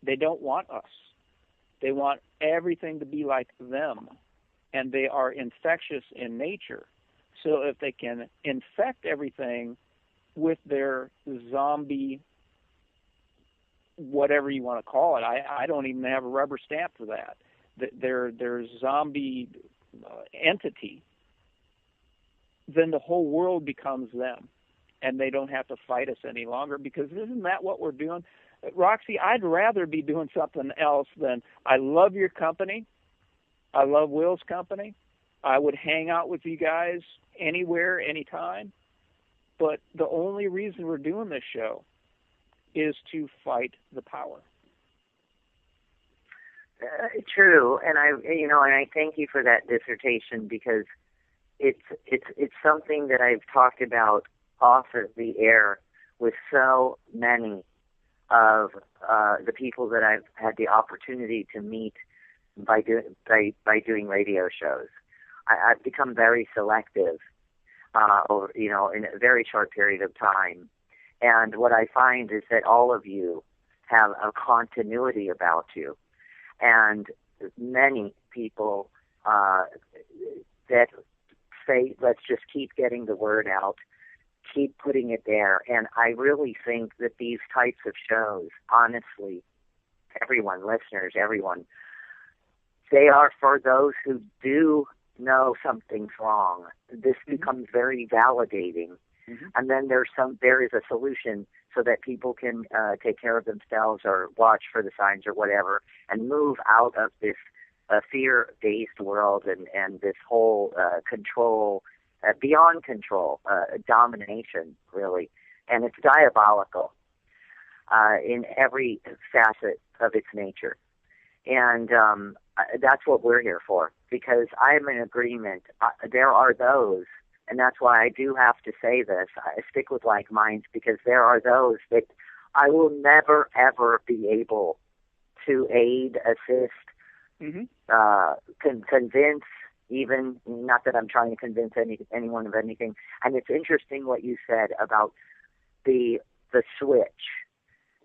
Speaker 7: They don't want us. They want everything to be like them, and they are infectious in nature. So if they can infect everything with their zombie, whatever you want to call it, I don't even have a rubber stamp for that, their zombie entity, then the whole world becomes them. and they don't have to fight us any longer, because isn't that what we're doing? Roxy, I'd rather be doing something else than, I love your company. I love Will's company. I would hang out with you guys anywhere, anytime. But the only reason we're doing this show is to fight the power.
Speaker 5: True, and I thank you for that dissertation, because it's something that I've talked about off of the air with so many of the people that I've had the opportunity to meet by doing radio shows. I've become very selective in a very short period of time, and what I find is that all of you have a continuity about you, and many people that say, let's just keep getting the word out, keep putting it there. And I really think that these types of shows, honestly, everyone, listeners, everyone, they are for those who do know something's wrong. This becomes very validating. Mm-hmm. And then there is a solution so that people can take care of themselves or watch for the signs or whatever, and move out of this fear-based world and this whole control, beyond control, domination, really. And it's diabolical in every facet of its nature. And that's what we're here for, because I am in agreement. There are those, and that's why I do have to say this, I stick with like minds, because there are those that I will never, ever be able to aid, assist, convince, even, not that I'm trying to convince anyone of anything. And it's interesting what you said about the switch,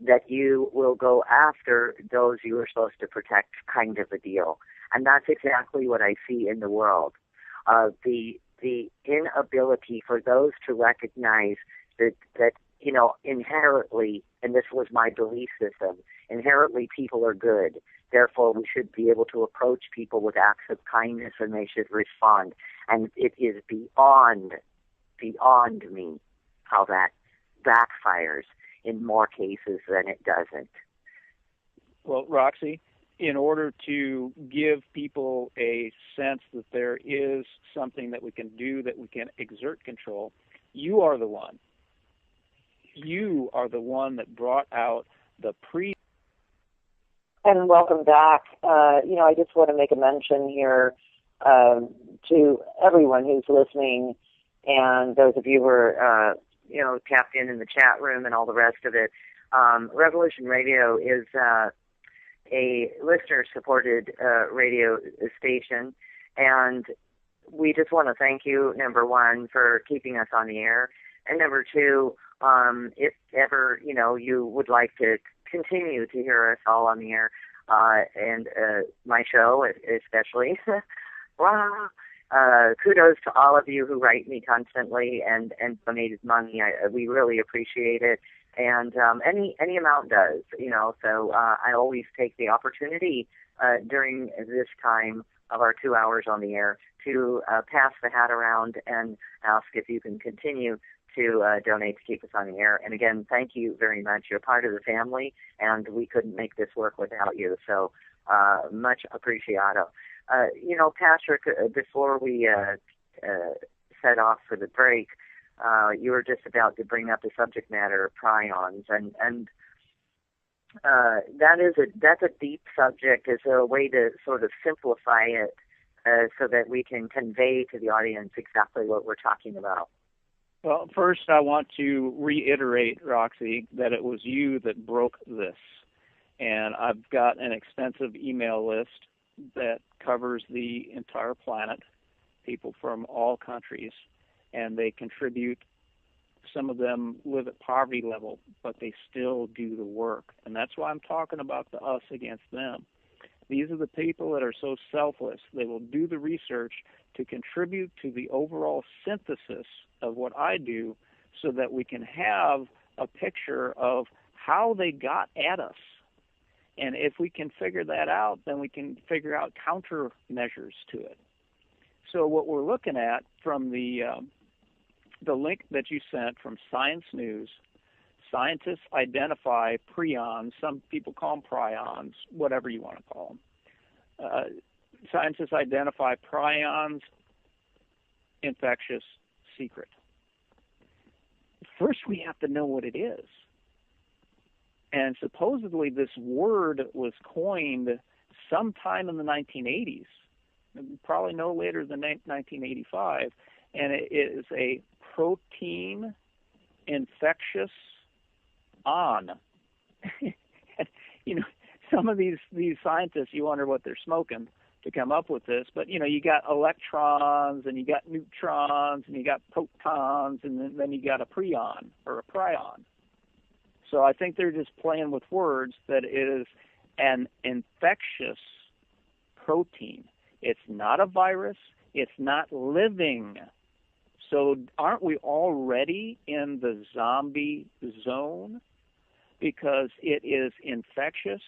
Speaker 5: that you will go after those you are supposed to protect, kind of a deal. And that's exactly what I see in the world. The inability for those to recognize that inherently, and this was my belief system, inherently people are good. Therefore, we should be able to approach people with acts of kindness, and they should respond. And it is beyond me how that backfires in more cases than it doesn't.
Speaker 7: Well, Roxy, in order to give people a sense that there is something that we can do, that we can exert control, you are the one. You are the one that brought out the
Speaker 5: And welcome back. I just want to make a mention here to everyone who's listening, and those of you who are, tapped in the chat room and all the rest of it. Revolution Radio is a listener-supported radio station, and we just want to thank you, number one, for keeping us on the air, and number two, if ever, you would like to continue to hear us all on the air, and my show especially. Kudos to all of you who write me constantly and donated money. We really appreciate it. And any amount does, so I always take the opportunity during this time of our 2 hours on the air to pass the hat around and ask if you can continue to donate to keep us on the air. And again, thank you very much. You're part of the family, and we couldn't make this work without you. So much appreciado. Patrick, before we set off for the break, you were just about to bring up the subject matter of prions, and that's a deep subject. As a way to sort of simplify it, so that we can convey to the audience exactly what we're talking about.
Speaker 7: Well, first I want to reiterate, Roxy, that it was you that broke this. And I've got an extensive email list that covers the entire planet, people from all countries, and they contribute. Some of them live at poverty level, but they still do the work. And that's why I'm talking about the us against them. These are the people that are so selfless. They will do the research to contribute to the overall synthesis of what I do, so that we can have a picture of how they got at us. And if we can figure that out, then we can figure out countermeasures to it. So what we're looking at from the the link that you sent from Science News, scientists identify prions, some people call them prions, whatever you want to call them. Scientists identify prions infectious secret. First, we have to know what it is. And supposedly this word was coined sometime in the 1980s, probably no later than 1985, and it is a protein infectious on. You know, some of these scientists, you wonder what they're smoking to come up with this, but you know, you got electrons and you got neutrons and you got protons and then you got a prion or a prion. So I think they're just playing with words that it is an infectious protein. It's not a virus. It's not living. So aren't we already in the zombie zone? Because it is infectious,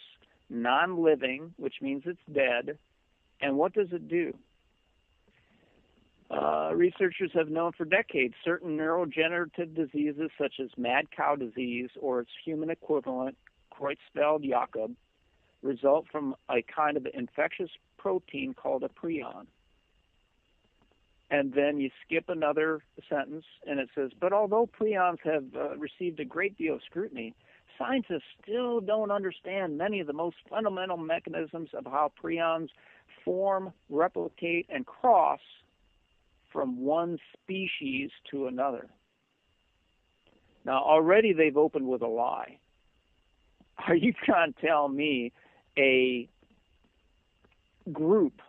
Speaker 7: non-living, which means it's dead. And what does it do? Researchers have known for decades certain neurodegenerative diseases such as mad cow disease or its human equivalent, Creutzfeldt-Jakob, result from a kind of infectious protein called a prion. And then you skip another sentence and it says, but although prions have received a great deal of scrutiny, scientists still don't understand many of the most fundamental mechanisms of how prions form, replicate, and cross from one species to another. Now, already they've opened with a lie. Are you trying to tell me a group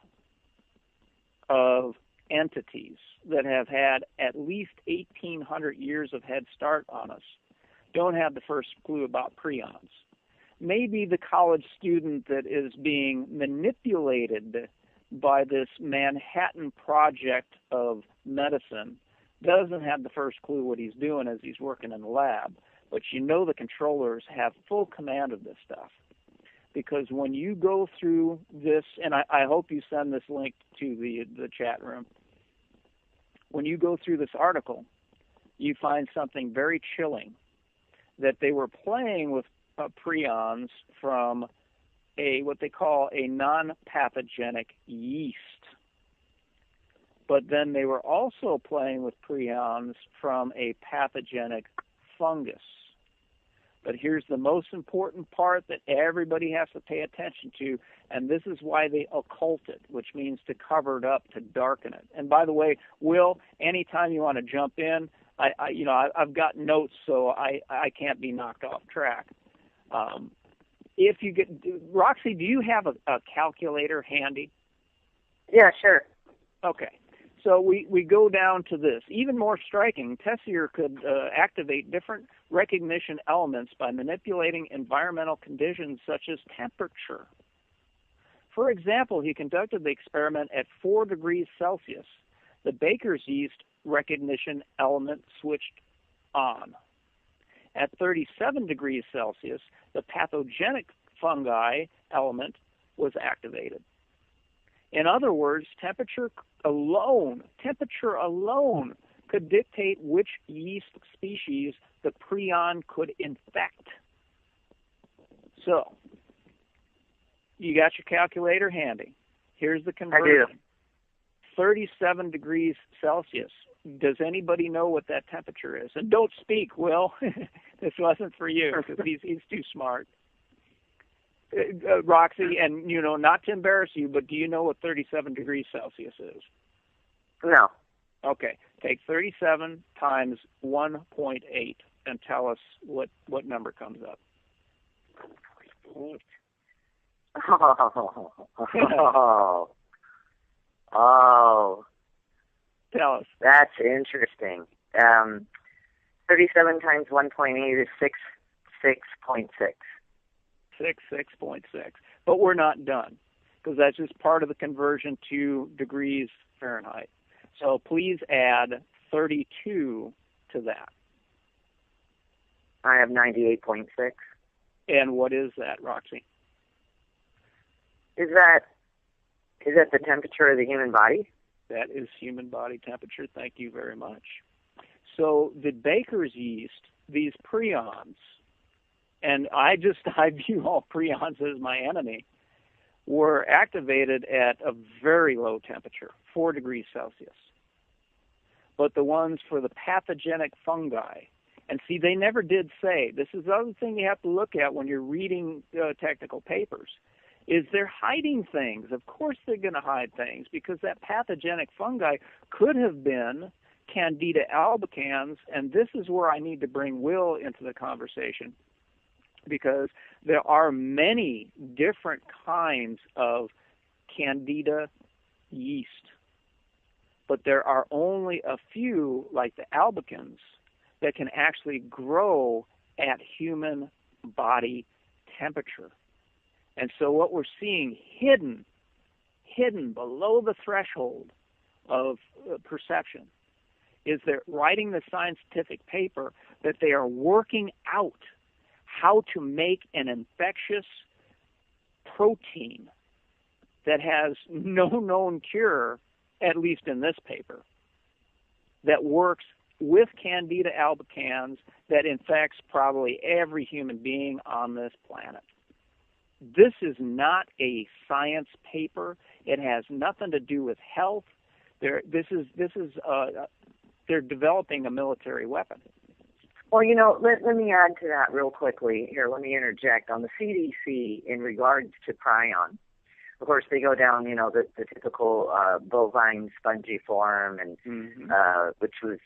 Speaker 7: of entities that have had at least 1,800 years of head start on us don't have the first clue about prions? Maybe the college student that is being manipulated by this Manhattan Project of medicine doesn't have the first clue what he's doing as he's working in the lab. But you know the controllers have full command of this stuff. Because when you go through this, and I hope you send this link to the chat room, when you go through this article, you find something very chilling, that they were playing with prions from what they call a non-pathogenic yeast. But then they were also playing with prions from a pathogenic fungus. But here's the most important part that everybody has to pay attention to, and this is why they occult it, which means to cover it up, to darken it. And by the way, Will, anytime you want to jump in, I've got notes, so I can't be knocked off track. If you get, Roxy, do you have a calculator handy?
Speaker 5: Yeah, sure.
Speaker 7: Okay. So we go down to this. Even more striking, Tessier could activate different recognition elements by manipulating environmental conditions such as temperature. For example, he conducted the experiment at 4 degrees Celsius. The baker's yeast recognition element switched on. At 37 degrees Celsius, the pathogenic fungi element was activated. In other words, temperature alone could dictate which yeast species the prion could infect. So, you got your calculator handy. Here's the conversion.
Speaker 5: I do.
Speaker 7: 37 degrees Celsius. Does anybody know what that temperature is? And don't speak, Will. This wasn't for you because he's too smart. Roxy, and not to embarrass you, but do you know what 37 degrees Celsius is?
Speaker 5: No.
Speaker 7: Okay. Take 37 times 1.8 and tell us what number comes up.
Speaker 5: Oh.
Speaker 7: Tell us.
Speaker 5: That's interesting. 37 times 1.8 is 6.6.
Speaker 7: 6.6. But we're not done, because that's just part of the conversion to degrees Fahrenheit. So please add 32 to that.
Speaker 5: I have 98.6.
Speaker 7: And what is that, Roxy?
Speaker 5: Is that the temperature of the human body?
Speaker 7: That is human body temperature. Thank you very much. So the baker's yeast, these prions, and I view all prions as my enemy, were activated at a very low temperature, 4 degrees Celsius. But the ones for the pathogenic fungi, and see, they never did say, this is the other thing you have to look at when you're reading technical papers, is they're hiding things. Of course they're going to hide things, because that pathogenic fungi could have been Candida albicans, and this is where I need to bring Will into the conversation, because there are many different kinds of Candida yeast, but there are only a few, like the albicans, that can actually grow at human body temperature. And so what we're seeing hidden below the threshold of perception is they're writing the scientific paper that they are working out how to make an infectious protein that has no known cure, at least in this paper, that works with Candida albicans, that infects probably every human being on this planet. This is not a science paper. It has nothing to do with health. They're developing a military weapon.
Speaker 5: Well, let me add to that real quickly. Here, let me interject. On the CDC, in regards to prion, of course, they go down, the typical bovine spongiform, and which was,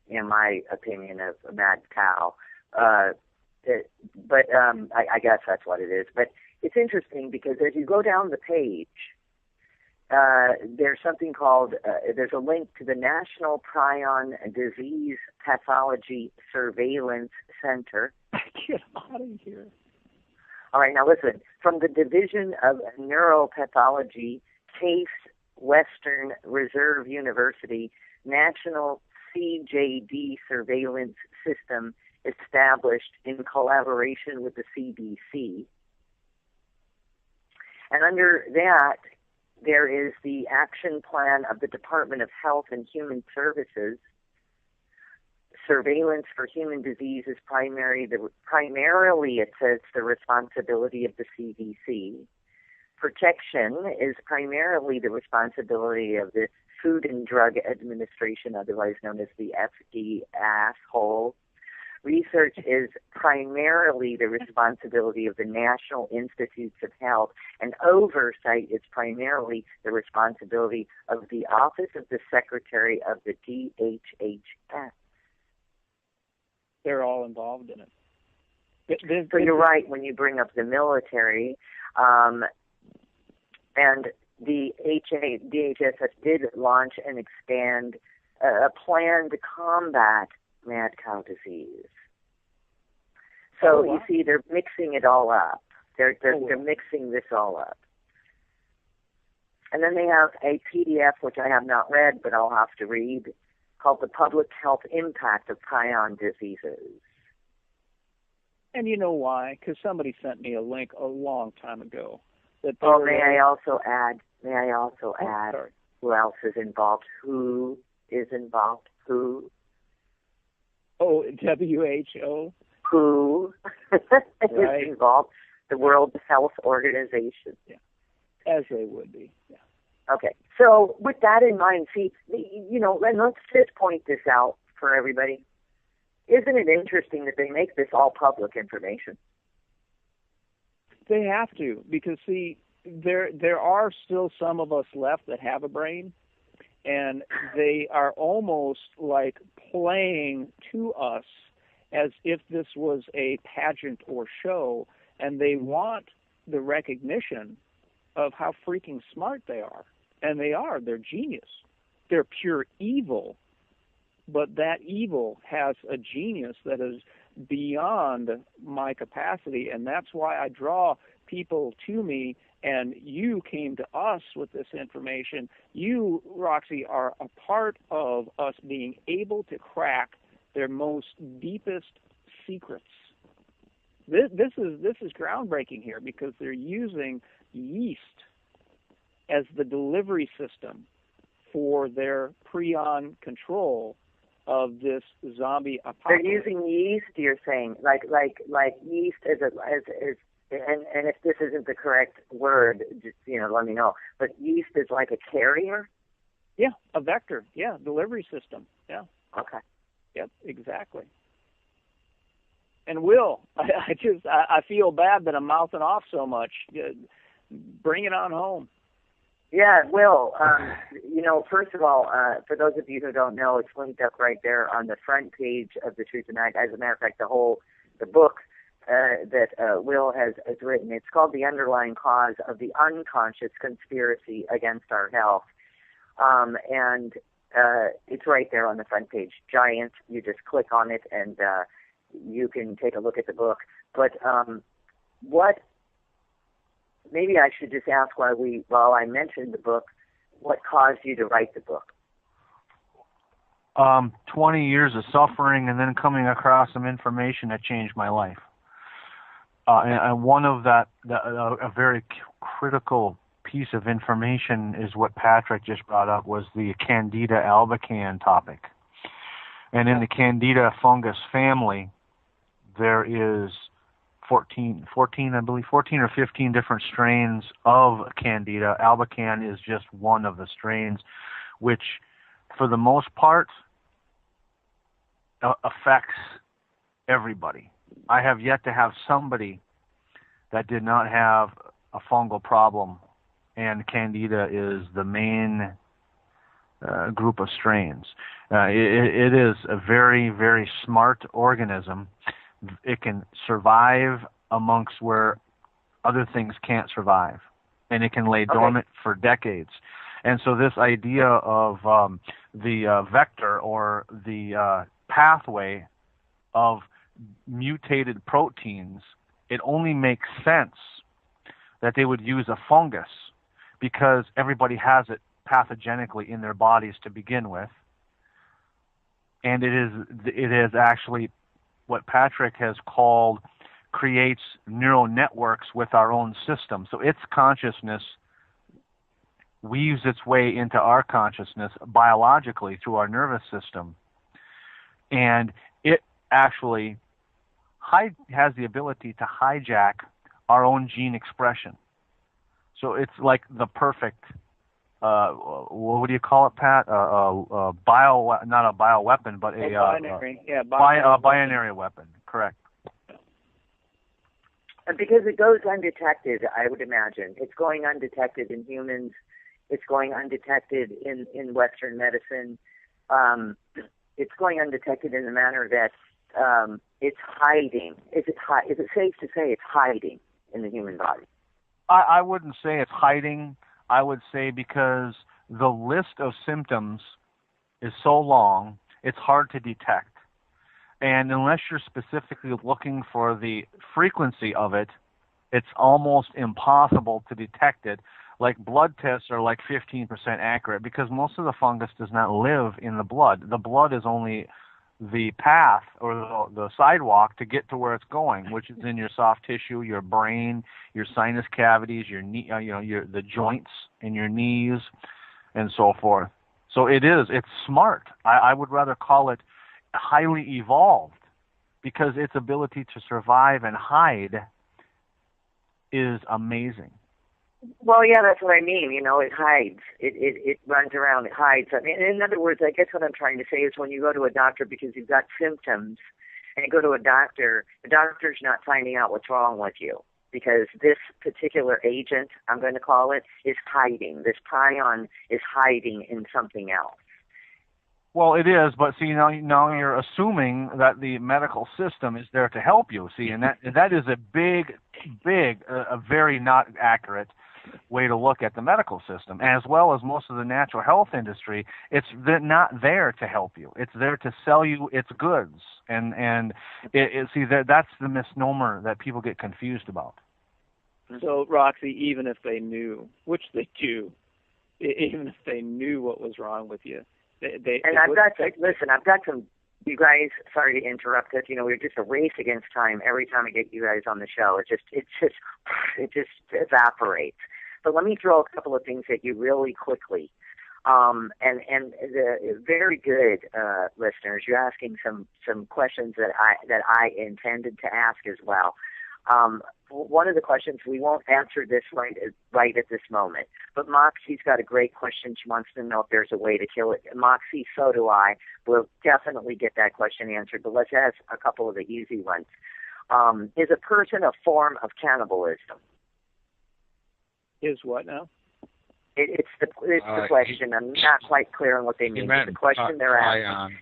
Speaker 5: in my opinion, a mad cow. I guess that's what it is. But it's interesting because as you go down the page, there's something called, there's a link to the National Prion Disease Pathology Surveillance Center.
Speaker 7: Get out of here.
Speaker 5: All right, now listen. From the Division of Neuropathology, Case Western Reserve University, National CJD Surveillance System established in collaboration with the CDC. And under that, there is the action plan of the Department of Health and Human Services. Surveillance for human disease is primarily, it says, the responsibility of the CDC. Protection is primarily the responsibility of the Food and Drug Administration, otherwise known as the FDA asshole. Research is primarily the responsibility of the National Institutes of Health, and oversight is primarily the responsibility of the Office of the Secretary of the DHHS.
Speaker 7: They're all involved in it.
Speaker 5: So you're right when you bring up the military, and the DHHS did launch and expand a plan to combat mad cow disease. So you see, they're mixing it all up. They're mixing this all up. And then they have a PDF, which I have not read, but I'll have to read, called The Public Health Impact of Prion Diseases.
Speaker 7: And you know why? Because somebody sent me a link a long time ago.
Speaker 5: May I also add who else is involved? Who is involved? Who?
Speaker 7: Oh, WHO?
Speaker 5: Who is involved? The World Health Organization.
Speaker 7: Yeah, as they would be. Yeah.
Speaker 5: Okay, so with that in mind, see, and let's just point this out for everybody. Isn't it interesting that they make this all public information?
Speaker 7: They have to, because, see, there are still some of us left that have a brain, and they are almost like playing to us as if this was a pageant or show, and they want the recognition of how freaking smart they are. And they are. They're genius. They're pure evil, but that evil has a genius that is beyond my capacity, and that's why I draw people to me, and you came to us with this information. You, Roxy, are a part of us being able to crack their most deepest secrets. This is groundbreaking here, because they're using yeast as the delivery system for their prion control of this zombie apocalypse.
Speaker 5: They're using yeast. You're saying like yeast as and if this isn't the correct word, just let me know. But yeast is like a carrier.
Speaker 7: Yeah, a vector. Yeah, delivery system. Yeah.
Speaker 5: Okay.
Speaker 7: Yep, exactly. And Will, I feel bad that I'm mouthing off so much. Bring it on home.
Speaker 5: Yeah, Will. First of all, for those of you who don't know, it's linked up right there on the front page of the Truth Tonight. As a matter of fact, the book that Will has written, it's called The Underlying Cause of the Unconscious Conspiracy Against Our Health. And it's right there on the front page. Giant. You just click on it and you can take a look at the book. But maybe I should just ask while I mentioned the book, what caused you to write the book?
Speaker 6: 20 years of suffering and then coming across some information that changed my life. And one of a very critical piece of information is what Patrick just brought up, was the Candida albicans topic. And in the Candida fungus family, there is 14 or 15 different strains of Candida. Albican is just one of the strains, which for the most part affects everybody. I have yet to have somebody that did not have a fungal problem, and Candida is the main group of strains. It is a very, very smart organism. It can survive amongst where other things can't survive, and it can lay dormant for decades. And so this idea of the vector or the pathway of mutated proteins, it only makes sense that they would use a fungus because everybody has it pathogenically in their bodies to begin with. And it is actually what Patrick has called creates neural networks with our own system. So its consciousness weaves its way into our consciousness biologically through our nervous system. And it actually has the ability to hijack our own gene expression. So it's like the perfect, what do you call it, Pat? Not a bioweapon, but a binary weapon. Correct.
Speaker 5: Because it goes undetected, I would imagine. It's going undetected in humans. It's going undetected in Western medicine. It's going undetected in the manner that it's hiding. Is it safe to say it's hiding in the human body?
Speaker 6: I wouldn't say it's hiding. I would say because the list of symptoms is so long, it's hard to detect. And unless you're specifically looking for the frequency of it, it's almost impossible to detect it. Like blood tests are like 15% accurate because most of the fungus does not live in the blood. The blood is only the path or the sidewalk to get to where it's going, which is in your soft tissue, your brain, your sinus cavities, your knee, the joints in your knees, and so forth. So it's smart. I would rather call it highly evolved because its ability to survive and hide is amazing.
Speaker 5: Well, yeah, that's what I mean. It hides. It runs around. It hides. I mean, in other words, I guess what I'm trying to say is when you go to a doctor because you've got symptoms and you go to a doctor, the doctor's not finding out what's wrong with you because this particular agent, I'm going to call it, is hiding. This prion is hiding in something else.
Speaker 6: Well, it is, but see, now you're assuming that the medical system is there to help you. See, and that is a big, a very not accurate way to look at the medical system, as well as most of the natural health industry. It's not there to help you. It's there to sell you its goods, and that's the misnomer that people get confused about.
Speaker 7: So, Roxy, even if they knew, which they do, even if they knew what was wrong with you,
Speaker 5: I've got some, you guys, sorry to interrupt us, we're just a race against time every time I get you guys on the show. It just evaporates. But let me throw a couple of things at you really quickly. And the very good listeners, you're asking some questions that I intended to ask as well. One of the questions, we won't answer this right at this moment, but Moxie's got a great question. She wants to know if there's a way to kill it. Moxie, so do I. We'll definitely get that question answered, but let's ask a couple of the easy ones. Is a person a form of cannibalism?
Speaker 7: Is what now?
Speaker 5: It's the question. I'm not quite clear on what they mean. The question they're asking.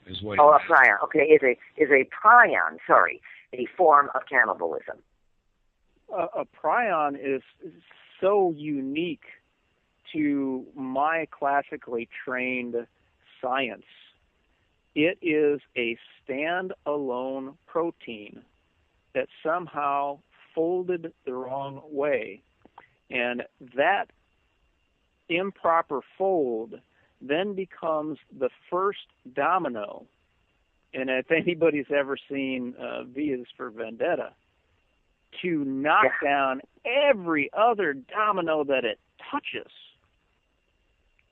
Speaker 3: Is what
Speaker 5: a prion. Okay, is a prion, a form of cannibalism?
Speaker 7: A prion is so unique to my classically trained science. It is a standalone protein that somehow folded the wrong way. And that improper fold then becomes the first domino. And if anybody's ever seen V is for Vendetta, to knock down every other domino that it touches.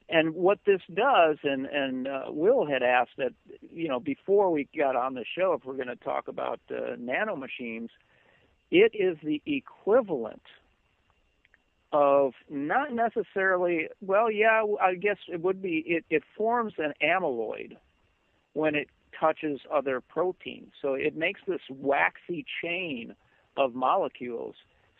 Speaker 7: And what this does, and Will had asked that, before we got on the show, if we're going to talk about nanomachines, it is the equivalent of not necessarily, I guess it would be, it forms an amyloid when it touches other proteins. So it makes this waxy chain of molecules.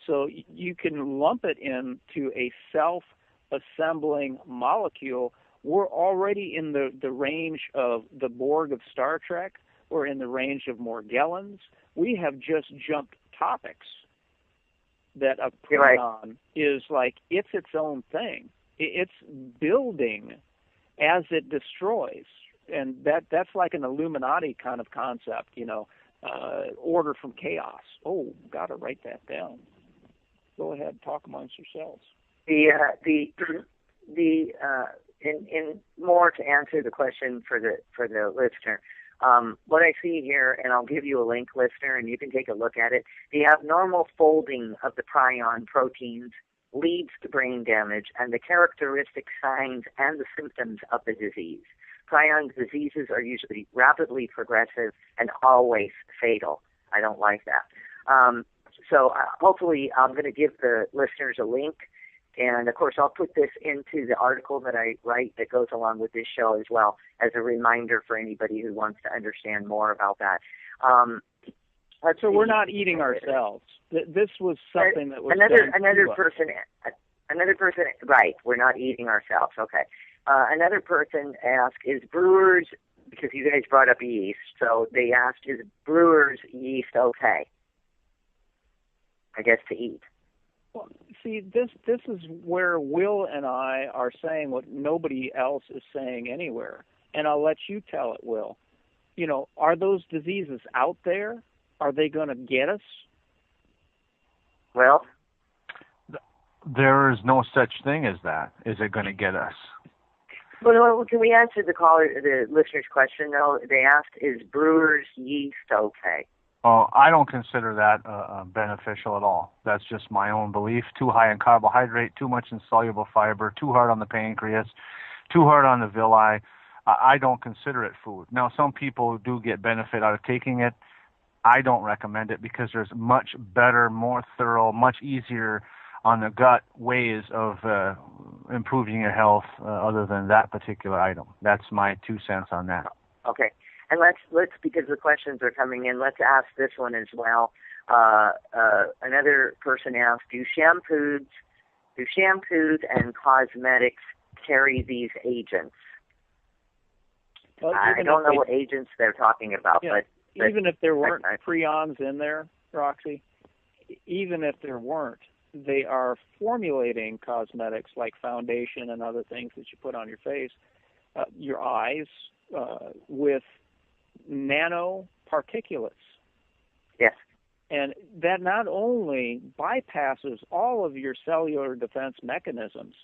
Speaker 7: So you can lump it into a self-assembling molecule. We're already in the range of the Borg of Star Trek. We're in the range of Morgellons. We have just jumped topics. That a prion is like, it's its own thing. It's building as it destroys. And that's like an Illuminati kind of concept, order from chaos. Oh, got to write that down. Go ahead, talk amongst yourselves.
Speaker 5: In more to answer the question for the listener, what I see here, and I'll give you a link, listener, and you can take a look at it. The abnormal folding of the prion proteins leads to brain damage and the characteristic signs and the symptoms of the disease. Prion diseases are usually rapidly progressive and always fatal. I don't like that. So hopefully I'm going to give the listeners a link. And, of course, I'll put this into the article that I write that goes along with this show as well as a reminder for anybody who wants to understand more about that.
Speaker 7: So we're not eating ourselves. This was something that was
Speaker 5: another person. Right? We're not eating ourselves. Okay. Another person asked, "Is brewers?" Because you guys brought up yeast, so they asked, "Is brewers' yeast okay?" I guess to eat.
Speaker 7: Well, see, this is where Will and I are saying what nobody else is saying anywhere, and I'll let you tell it, Will. Are those diseases out there? Are they going to get us?
Speaker 5: Well,
Speaker 6: there is no such thing as that. Is it going to get us?
Speaker 5: Well, can we answer the listener's question, though? They asked, "Is brewer's yeast okay?"
Speaker 6: Oh, I don't consider that beneficial at all. That's just my own belief. Too high in carbohydrate, too much in soluble fiber, too hard on the pancreas, too hard on the villi. I don't consider it food. Now, some people do get benefit out of taking it. I don't recommend it because there's much better, more thorough, much easier on the gut ways of improving your health other than that particular item. That's my 2 cents on that.
Speaker 5: Okay. And let's because the questions are coming in, let's ask this one as well. Another person asked, do shampoos and cosmetics carry these agents?
Speaker 7: Well,
Speaker 5: I don't know what agents they're talking about, but
Speaker 7: even if there weren't prions in there, Roxy, even if there weren't, they are formulating cosmetics like foundation and other things that you put on your face, your eyes, with nanoparticulates.
Speaker 5: Yes.
Speaker 7: And that not only bypasses all of your cellular defense mechanisms,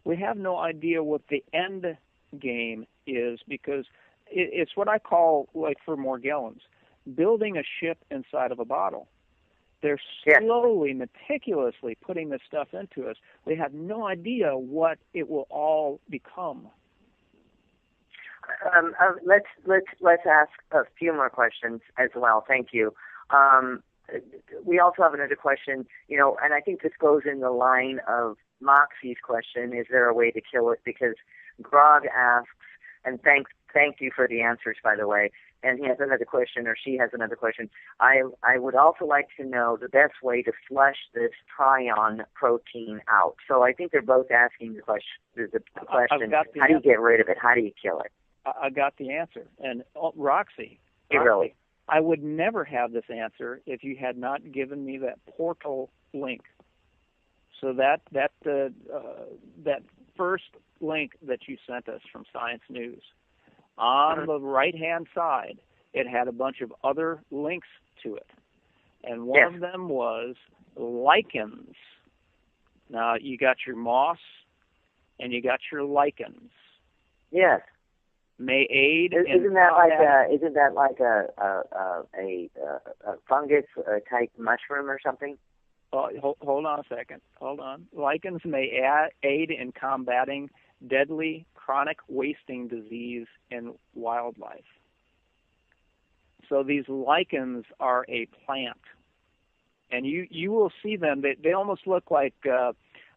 Speaker 7: we have no idea what the end game is because it's what I call, like for Morgellons, building a ship inside of a bottle. They're slowly, meticulously putting this stuff into us. We have no idea what it will all become.
Speaker 5: Let's ask a few more questions as well. Thank you. We also have another question, and I think this goes in the line of Moxie's question: is there a way to kill it? Because Grog asks, and thank you for the answers, by the way. And he has another question, or she has another question. I would also like to know the best way to flush this prion protein out. So I think they're both asking the question: how do you get rid of it? How do you kill it?
Speaker 7: I got the answer. And Roxy,
Speaker 5: Really?
Speaker 7: I would never have this answer if you had not given me that portal link. So that first link that you sent us from Science News, on the right-hand side, it had a bunch of other links to it. And one of them was lichens. Now, you got your moss and you got your lichens.
Speaker 5: Yes.
Speaker 7: May aid.
Speaker 5: Isn't that like a fungus type mushroom or something?
Speaker 7: Hold on a second. Hold on. Lichens may aid in combating deadly chronic wasting disease in wildlife. So these lichens are a plant, and you will see them. They almost look like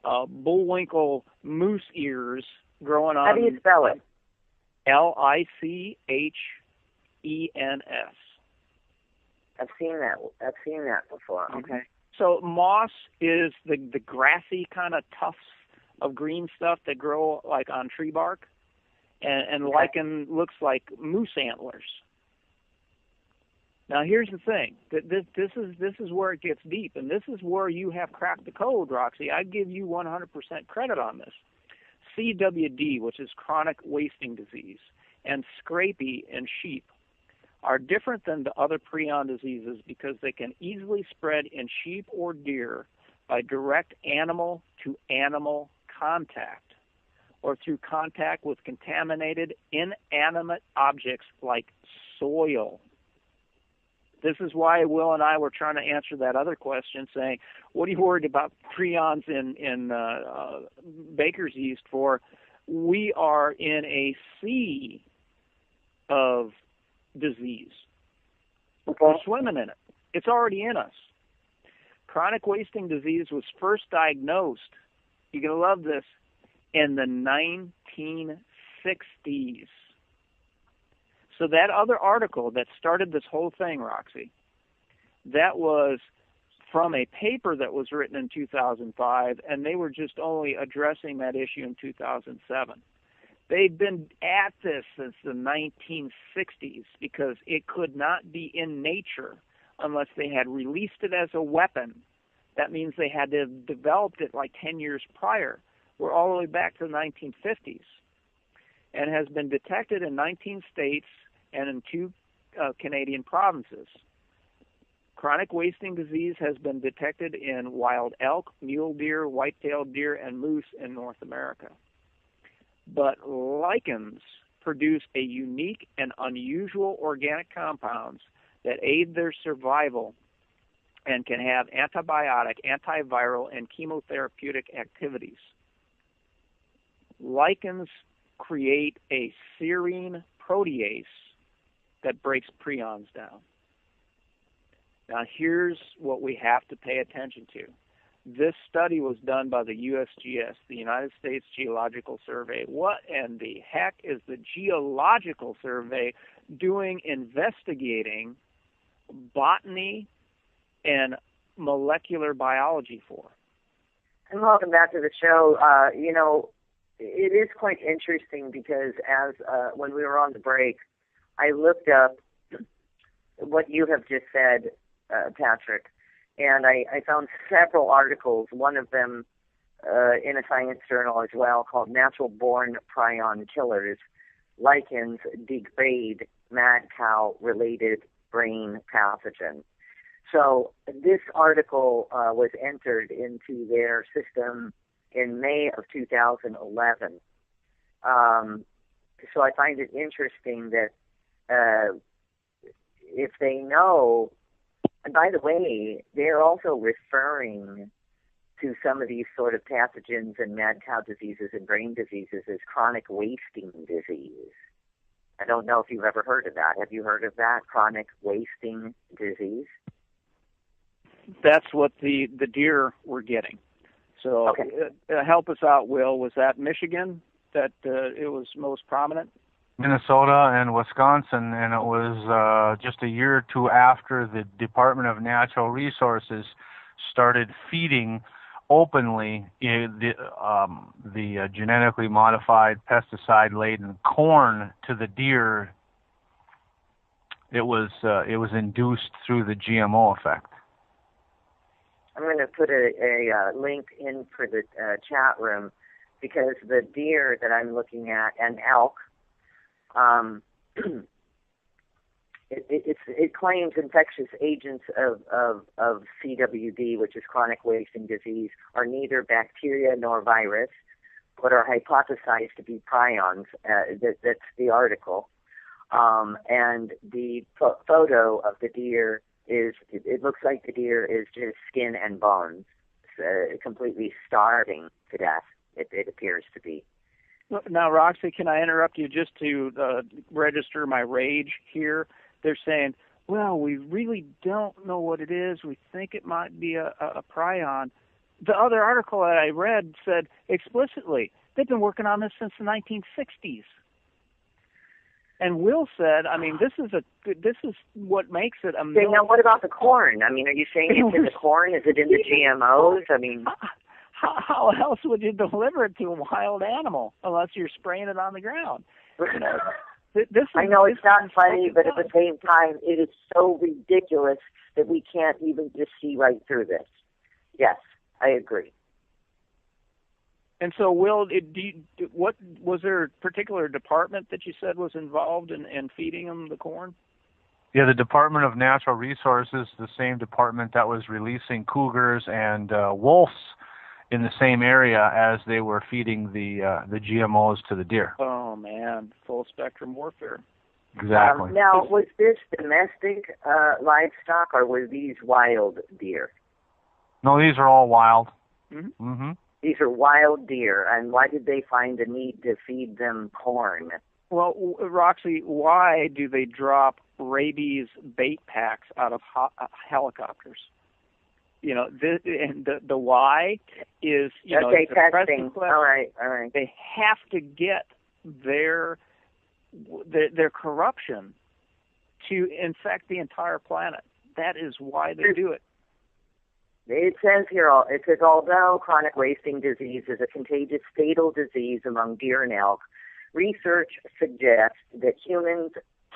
Speaker 7: bullwinkle moose ears growing on.
Speaker 5: How do you spell it?
Speaker 7: Lichens.
Speaker 5: I've seen that before. Okay.
Speaker 7: So moss is the grassy kind of tufts of green stuff that grow like on tree bark, and lichen looks like moose antlers. Now here's the thing: this is where it gets deep, and this is where you have cracked the code, Roxy. I give you 100% credit on this. CWD, which is chronic wasting disease, and scrapie in sheep are different than the other prion diseases because they can easily spread in sheep or deer by direct animal-to-animal contact or through contact with contaminated inanimate objects like soil. This is why Will and I were trying to answer that other question, saying, what are you worried about prions in baker's yeast for? We are in a sea of disease. We're swimming in it. It's already in us. Chronic wasting disease was first diagnosed, you're going to love this, in the 1960s. So that other article that started this whole thing, Roxy, that was from a paper that was written in 2005, and they were just only addressing that issue in 2007. They've been at this since the 1960s because it could not be in nature unless they had released it as a weapon. That means they had to have developed it like 10 years prior. We're all the way back to the 1950s, and has been detected in 19 states and in 2 Canadian provinces. Chronic wasting disease has been detected in wild elk, mule deer, white-tailed deer, and moose in North America. But lichens produce a unique and unusual organic compounds that aid their survival and can have antibiotic, antiviral, and chemotherapeutic activities. Lichens create a serine protease that breaks prions down. Now here's what we have to pay attention to. This study was done by the USGS, the United States Geological Survey. What in the heck is the Geological Survey doing investigating botany and molecular biology for?
Speaker 5: And welcome back to the show. It is quite interesting because as when we were on the break, I looked up what you have just said, Patrick, and I found several articles, one of them in a science journal as well, called Natural Born Prion Killers, Lichens Degrade Mad Cow-Related Brain Pathogen. So this article was entered into their system in May of 2011. So I find it interesting that if they know And by the way, they're also referring to some of these sort of pathogens and mad cow diseases and brain diseases as chronic wasting disease. I don't know if you've ever heard of that. Have you heard of that, chronic wasting disease?
Speaker 7: That's what the deer were getting. So
Speaker 5: okay.
Speaker 7: Help us out, Will. Was that Michigan that it was most prominent?
Speaker 6: Minnesota and Wisconsin, and it was just a year or two after the Department of Natural Resources started feeding openly the genetically modified, pesticide-laden corn to the deer. It was induced through the GMO effect.
Speaker 5: I'm going to put a link in for the chat room, because the deer that I'm looking at and elk, it claims infectious agents of CWD, which is chronic wasting disease, are neither bacteria nor virus, but are hypothesized to be prions. That's the article. And the photo of the deer it looks like the deer is just skin and bones, completely starving to death, it appears to be.
Speaker 7: Now, Roxy, can I interrupt you just to register my rage here? They're saying, well, we really don't know what it is. We think it might be a prion. The other article that I read said explicitly they've been working on this since the 1960s. And Will said, I mean, this is what makes it a.
Speaker 5: Now, what about the corn? I mean, are you saying it's in the corn? Is it in the GMOs? I mean,
Speaker 7: how else would you deliver it to a wild animal unless you're spraying it on the ground? You know,
Speaker 5: I know it's not funny, but at the same time, it is so ridiculous that we can't even just see right through this. Yes, I agree.
Speaker 7: And so, Will, what was there a particular department that you said was involved in feeding them the corn?
Speaker 6: Yeah, the Department of Natural Resources, the same department that was releasing cougars and wolves in the same area as they were feeding the GMOs to the deer.
Speaker 7: Oh man, full spectrum warfare.
Speaker 6: Exactly.
Speaker 5: Now, was this domestic livestock, or were these wild deer?
Speaker 6: No, these are all wild.
Speaker 7: Mm-hmm.
Speaker 6: Mm-hmm.
Speaker 5: These are wild deer, and why did they find the need to feed them corn?
Speaker 7: Well, Roxy, why do they drop rabies bait packs out of helicopters? You know, the why is, you know,
Speaker 5: okay,
Speaker 7: the
Speaker 5: testing. All right.
Speaker 7: They have to get their corruption to infect the entire planet. That is why they do it.
Speaker 5: It says here, although chronic wasting disease is a contagious, fatal disease among deer and elk, research suggests that humans,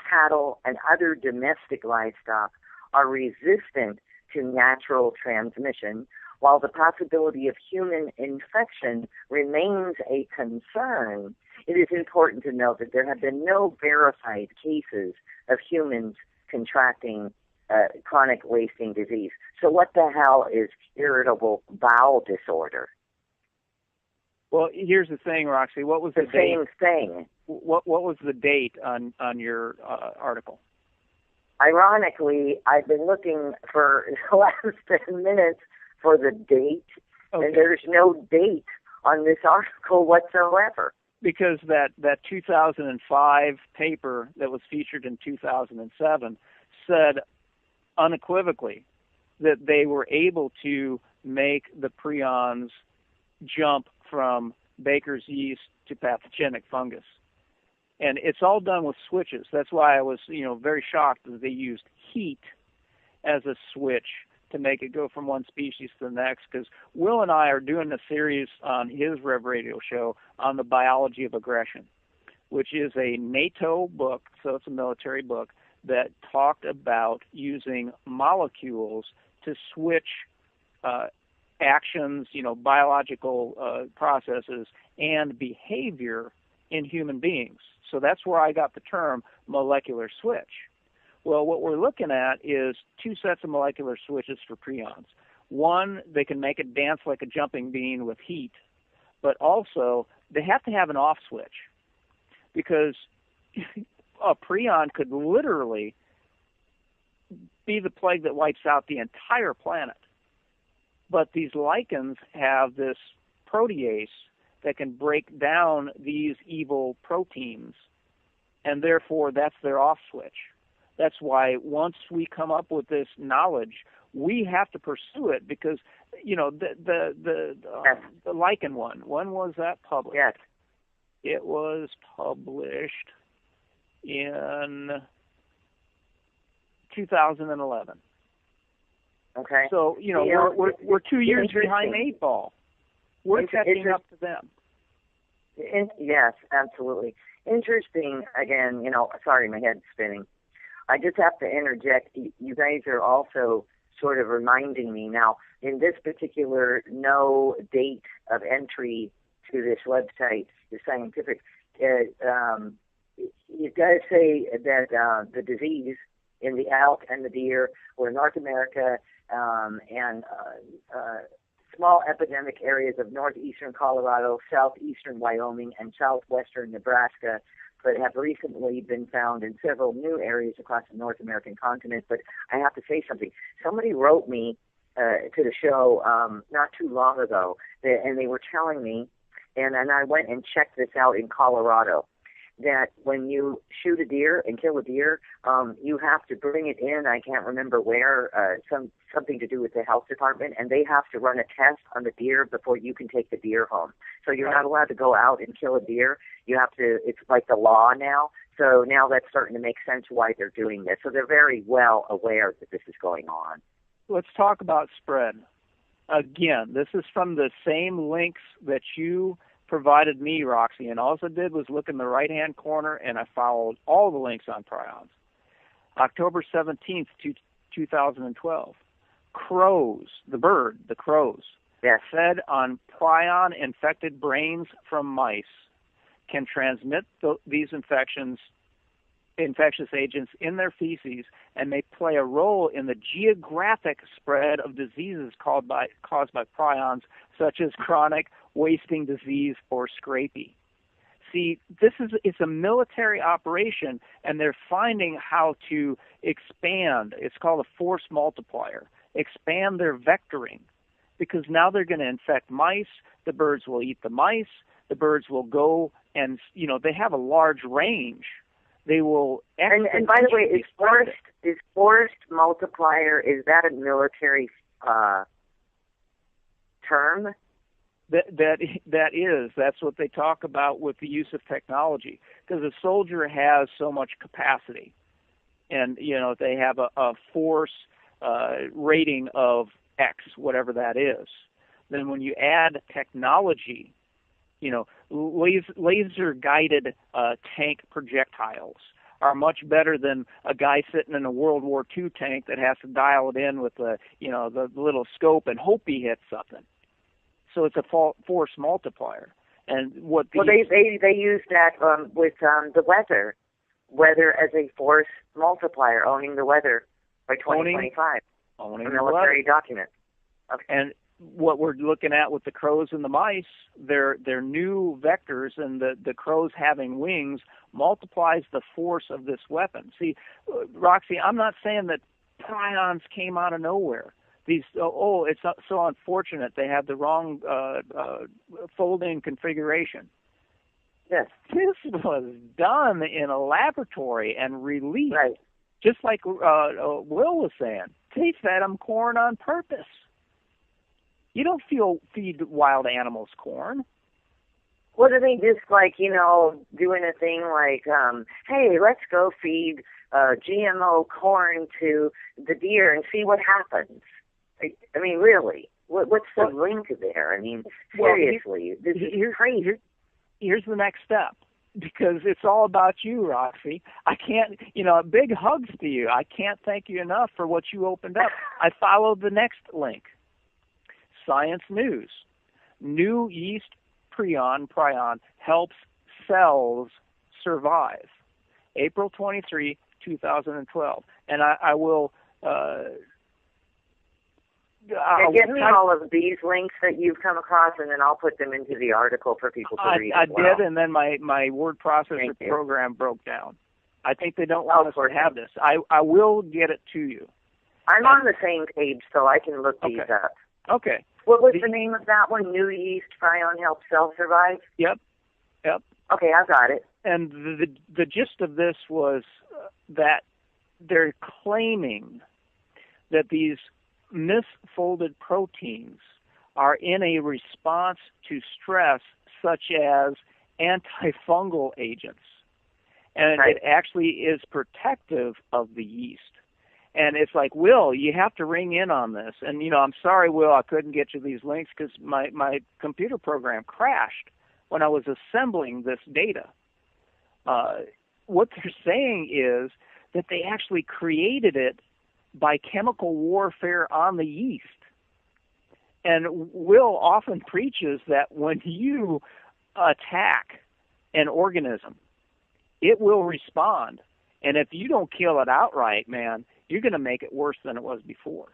Speaker 5: cattle, and other domestic livestock are resistant to natural transmission, while the possibility of human infection remains a concern. It is important to note that there have been no verified cases of humans contracting chronic wasting disease. So what the hell is irritable bowel disorder?
Speaker 7: Well, here's the thing, Roxy. What was the date?
Speaker 5: Same thing.
Speaker 7: What was the date on your article?
Speaker 5: Ironically, I've been looking for the last 10 minutes for the date, and there's no date on this article whatsoever.
Speaker 7: Because that 2005 paper that was featured in 2007 said unequivocally that they were able to make the prions jump from Baker's yeast to pathogenic fungus. And it's all done with switches. That's why I was, very shocked that they used heat as a switch to make it go from one species to the next, because Will and I are doing a series on his Rev Radio show on the biology of aggression, which is a NATO book, so it's a military book, that talked about using molecules to switch actions, biological processes and behavior in human beings. So that's where I got the term molecular switch. Well, what we're looking at is two sets of molecular switches for prions. One, they can make it dance like a jumping bean with heat, but also they have to have an off switch, because a prion could literally be the plague that wipes out the entire planet. But these lichens have this protease that can break down these evil proteins, and therefore that's their off switch. That's why once we come up with this knowledge, we have to pursue it, because the lichen one. When was that published?
Speaker 5: Yes.
Speaker 7: It was published in 2011.
Speaker 5: Okay.
Speaker 7: So we're 2 years behind the 8 ball. We're catching up to them.
Speaker 5: Yes, absolutely. Interesting. Again, sorry, my head's spinning. I just have to interject. You guys are also sort of reminding me now, in this particular no date of entry to this website, the scientific, it does say that the disease in the elk and the deer were in North America and small epidemic areas of northeastern Colorado, southeastern Wyoming, and southwestern Nebraska, but have recently been found in several new areas across the North American continent. But I have to say something. Somebody wrote me to the show not too long ago, and they were telling me, and I went and checked this out in Colorado, that when you shoot a deer and kill a deer, you have to bring it in. I can't remember where, something to do with the health department, and they have to run a test on the deer before you can take the deer home. So you're not allowed to go out and kill a deer. You have to. It's like the law now. So now that's starting to make sense why they're doing this. So they're very well aware that this is going on.
Speaker 7: Let's talk about spread. Again, this is from the same links that you provided me, Roxy, and all I did was look in the right-hand corner, and I followed all the links on prions. October 17th, 2012. Crows, the bird, the crows,
Speaker 5: yes,
Speaker 7: fed on prion-infected brains from mice can transmit these infectious agents in their feces and may play a role in the geographic spread of diseases caused by prions, such as chronic wasting disease or scrapie. See, it's a military operation, and they're finding how to expand. It's called a force multiplier. Expand their vectoring, because now they're going to infect mice. The birds will eat the mice. The birds will go and, they have a large range. They will.
Speaker 5: And by the way, is force multiplier, is that a military term? That's what they talk about with the use of technology, because a soldier has so much capacity, and they have a force rating of X, whatever that is. Then when you add technology, laser guided tank projectiles are much better than a guy sitting in a World War II tank that has to dial it in with the little scope and hope he hits something. So it's a force multiplier. And what they use that with the weather as a force multiplier, owning the weather by 2025.
Speaker 7: Owning
Speaker 5: a military document. Okay.
Speaker 7: And what we're looking at with the crows and the mice, they're new vectors, and the crows having wings multiplies the force of this weapon. See, Roxy, I'm not saying that prions came out of nowhere. It's so unfortunate they had the wrong folding configuration.
Speaker 5: Yes.
Speaker 7: This was done in a laboratory and released,
Speaker 5: right.
Speaker 7: Just like Will was saying. They fed them corn on purpose. You don't feed wild animals corn.
Speaker 5: What are they just doing a thing like, hey, let's go feed GMO corn to the deer and see what happens? I mean, really, what's the link there? I mean, seriously, this is crazy.
Speaker 7: Here's the next step, because it's all about you, Roxy. I can't, big hugs to you. I can't thank you enough for what you opened up. I followed the next link. Science News. New yeast prion helps cells survive. April 23, 2012. And I will...
Speaker 5: give me all of these links that you've come across, and then I'll put them into the article for people to read.
Speaker 7: I did, and then my word processor program broke down. I think they don't want us to have this. I will get it to you.
Speaker 5: I'm on the same page, so I can look these up.
Speaker 7: Okay.
Speaker 5: What was the name of that one? New Yeast Prion Helps Cells Survive?
Speaker 7: Yep.
Speaker 5: Okay, I've got it.
Speaker 7: And the gist of this was that they're claiming that these misfolded proteins are in a response to stress, such as antifungal agents. And
Speaker 5: Right.
Speaker 7: it actually is protective of the yeast. And it's like, Will, you have to ring in on this. And, I'm sorry, Will, I couldn't get you these links because my computer program crashed when I was assembling this data. What they're saying is that they actually created it by chemical warfare on the yeast. And Will often preaches that when you attack an organism, it will respond. And if you don't kill it outright, man, you're going to make it worse than it was before.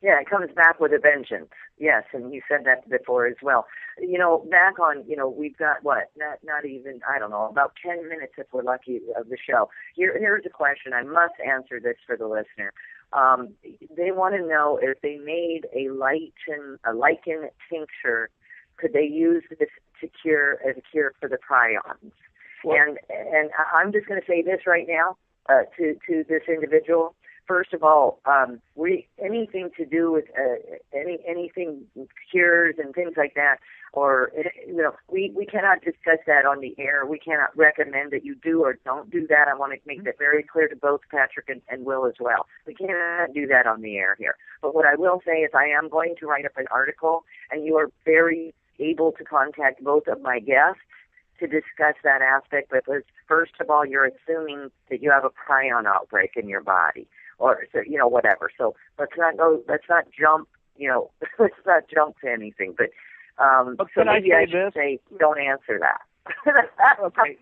Speaker 5: Yeah, it comes back with a vengeance. Yes, and you said that before as well. Back on, we've got not even, I don't know, about 10 minutes if we're lucky of the show. Here's a question. I must answer this for the listener. They want to know if they made a lichen tincture, could they use this as a cure for the prions?
Speaker 7: Well,
Speaker 5: and I'm just going to say this right now to this individual. First of all, anything to do with anything cures and things like that, or we cannot discuss that on the air. We cannot recommend that you do or don't do that. I want to make that very clear to both Patrick and Will as well. We cannot do that on the air here. But what I will say is I am going to write up an article, and you are very able to contact both of my guests to discuss that aspect, because first of all, you're assuming that you have a prion outbreak in your body, or whatever. So let's not jump to anything. But so maybe I should say don't answer that.
Speaker 7: Okay.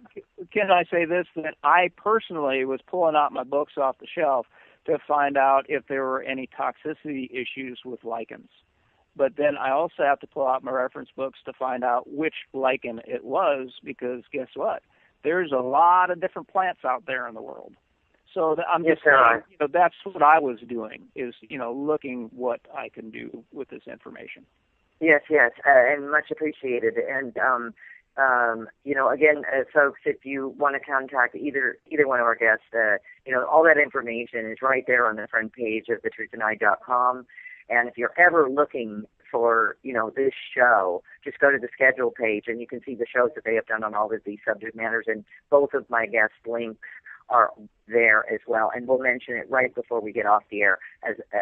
Speaker 7: Can I say this? That I personally was pulling out my books off the shelf to find out if there were any toxicity issues with lichens. But then I also have to pull out my reference books to find out which lichen it was, because guess what? There's a lot of different plants out there in the world. So I'm just saying, that's what I was doing, is, looking what I can do with this information.
Speaker 5: Yes, and much appreciated. And, again, folks, if you want to contact either one of our guests, all that information is right there on the front page of thetruthandI.com. And if you're ever looking for, this show, just go to the schedule page and you can see the shows that they have done on all of these subject matters. And both of my guest links are there as well. And we'll mention it right before we get off the air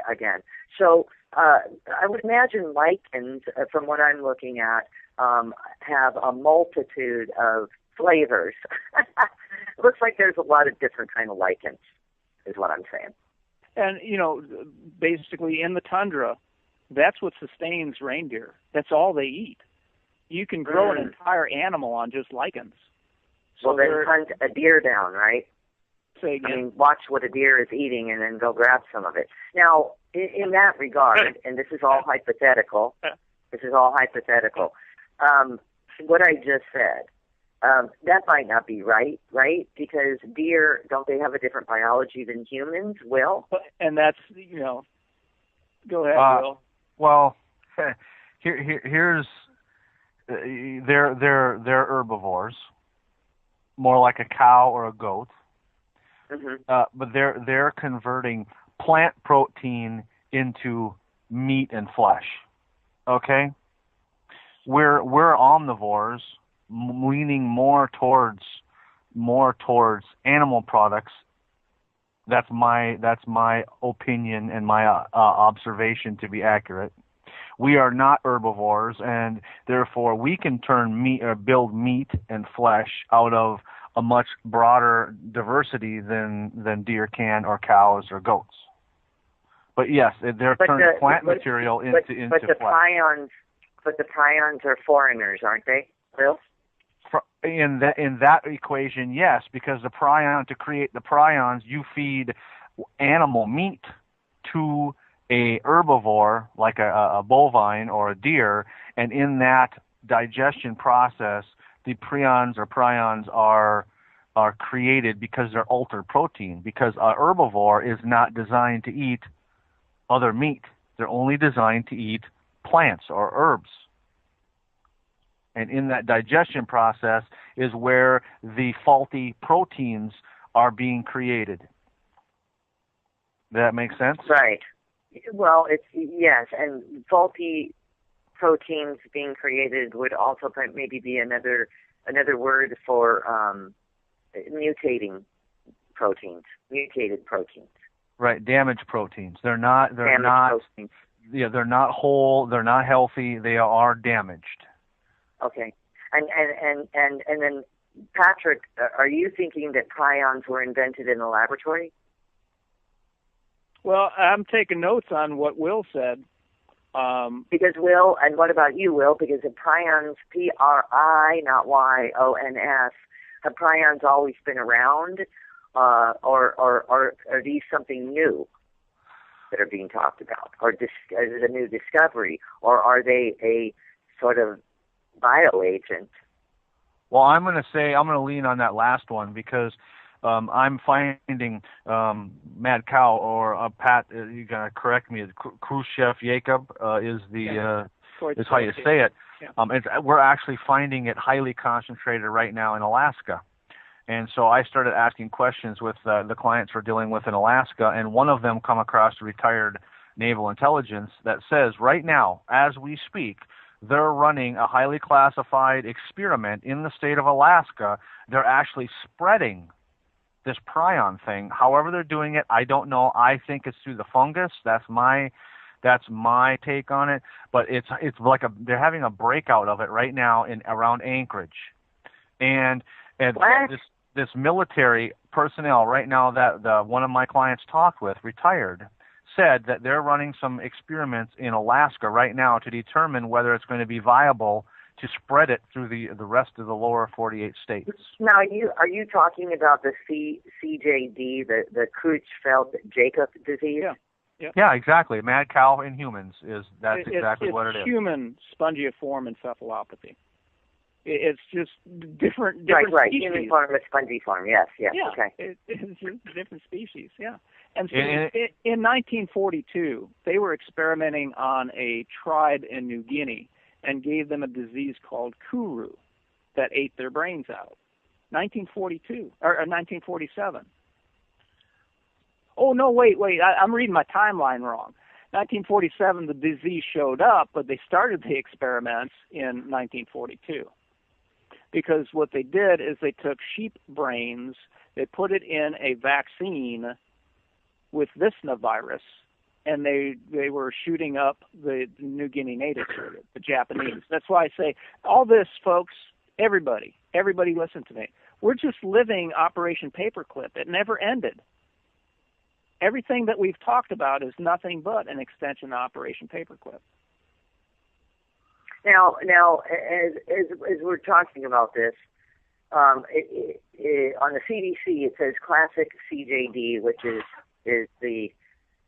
Speaker 5: again. So I would imagine lichens, from what I'm looking at, have a multitude of flavors. It looks like there's a lot of different kind of lichens, is what I'm saying.
Speaker 7: And, basically in the tundra, that's what sustains reindeer. That's all they eat. You can grow an entire animal on just lichens. So
Speaker 5: well, then hunt a deer down, right?
Speaker 7: Say again.
Speaker 5: I mean, watch what a deer is eating and then go grab some of it. Now, in that regard, and this is all hypothetical, what I just said, that might not be right? Because deer, don't they have a different biology than humans? Will?
Speaker 7: And that's, go ahead, Will.
Speaker 6: Well, here's they're herbivores, more like a cow or a goat.
Speaker 5: Mm-hmm.
Speaker 6: But they're converting plant protein into meat and flesh. Okay, we're omnivores, leaning more towards animal products. That's my opinion and my observation to be accurate. We are not herbivores, and therefore we can turn meat or build meat and flesh out of a much broader diversity than deer can, or cows or goats. But yes, they're turning plant material into
Speaker 5: but the
Speaker 6: flesh.
Speaker 5: But the prions are foreigners, aren't they, Bill?
Speaker 6: In that equation, yes, because to create the prions, you feed animal meat to a herbivore like a bovine or a deer, and in that digestion process, the prions are are created because they're altered protein, because a herbivore is not designed to eat other meat. They're only designed to eat plants or herbs. And in that digestion process is where the faulty proteins are being created. Does that make sense?
Speaker 5: Right. Well, yes, and faulty proteins being created would also maybe be another word for mutated proteins.
Speaker 6: Right, damaged proteins. They're not
Speaker 5: Proteins.
Speaker 6: Yeah, they're not whole, they're not healthy, they are damaged.
Speaker 5: Okay. And then Patrick, are you thinking that prions were invented in the laboratory?
Speaker 7: Well, I'm taking notes on what Will said.
Speaker 5: Because Will, and what about you, Will? Because the prions, P-R-I, not Y-O-N-S, have prions always been around, or are these something new that are being talked about, or is it a new discovery, or are they a sort of bioagent?
Speaker 6: Well, I'm going to lean on that last one because I'm finding mad cow or Pat. You gotta correct me. Khrushchev Jacob is is how you say it. Yeah. We're actually finding it highly concentrated right now in Alaska, and so I started asking questions with the clients we're dealing with in Alaska, and one of them come across retired naval intelligence that says right now, as we speak, they're running a highly classified experiment in the state of Alaska. They're actually spreading this prion thing. However they're doing it, I don't know. I think it's through the fungus. That's my take on it. But it's like they're having a breakout of it right now around Anchorage, and this military personnel right now that one of my clients talked with, retired, said that they're running some experiments in Alaska right now to determine whether it's going to be viable to spread it through the rest of the lower 48 states.
Speaker 5: Now, are you talking about the CJD, the Creutzfeldt-Jakob disease?
Speaker 7: Yeah,
Speaker 6: exactly. Mad cow in humans that's exactly what it is.
Speaker 7: It's human spongiform encephalopathy. It's just different
Speaker 5: right.
Speaker 7: species.
Speaker 5: Human form and spongiform. Yes.
Speaker 7: Yeah,
Speaker 5: Okay.
Speaker 7: It's just different species. Yeah. And so in 1942, they were experimenting on a tribe in New Guinea and gave them a disease called Kuru that ate their brains out. 1942 or 1947. Oh no, wait! I'm reading my timeline wrong. 1947, the disease showed up, but they started the experiments in 1942. Because what they did is they took sheep brains, they put it in a vaccine with Visna virus, and they were shooting up the New Guinea natives, the Japanese. That's why I say all this, folks, everybody listen to me. We're just living Operation Paperclip. It never ended. Everything that we've talked about is nothing but an extension of Operation Paperclip.
Speaker 5: Now, as we're talking about this, on the CDC it says classic CJD, which is the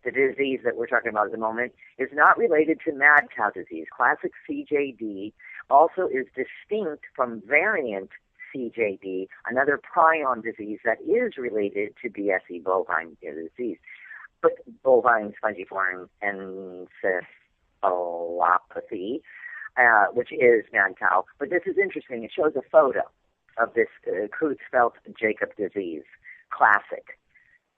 Speaker 5: disease that we're talking about at the moment, is not related to mad cow disease. Classic CJD also is distinct from variant CJD, another prion disease that is related to BSE, bovine disease, but bovine spongiform encephalopathy, which is mad cow. But this is interesting. It shows a photo of this Creutzfeldt-Jakob disease, classic.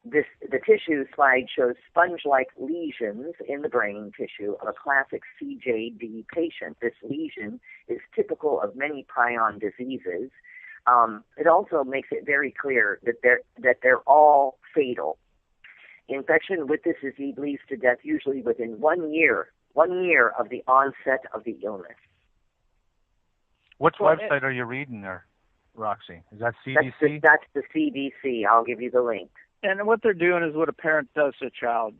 Speaker 5: The tissue slide shows sponge-like lesions in the brain tissue of a classic CJD patient. This lesion is typical of many prion diseases. It also makes it very clear that they're all fatal. Infection with this disease leads to death usually within 1 year of the onset of the illness.
Speaker 6: Which website are you reading there, Roxy? Is that CDC?
Speaker 5: That's the CDC. I'll give you the link.
Speaker 7: And what they're doing is what a parent does to a child.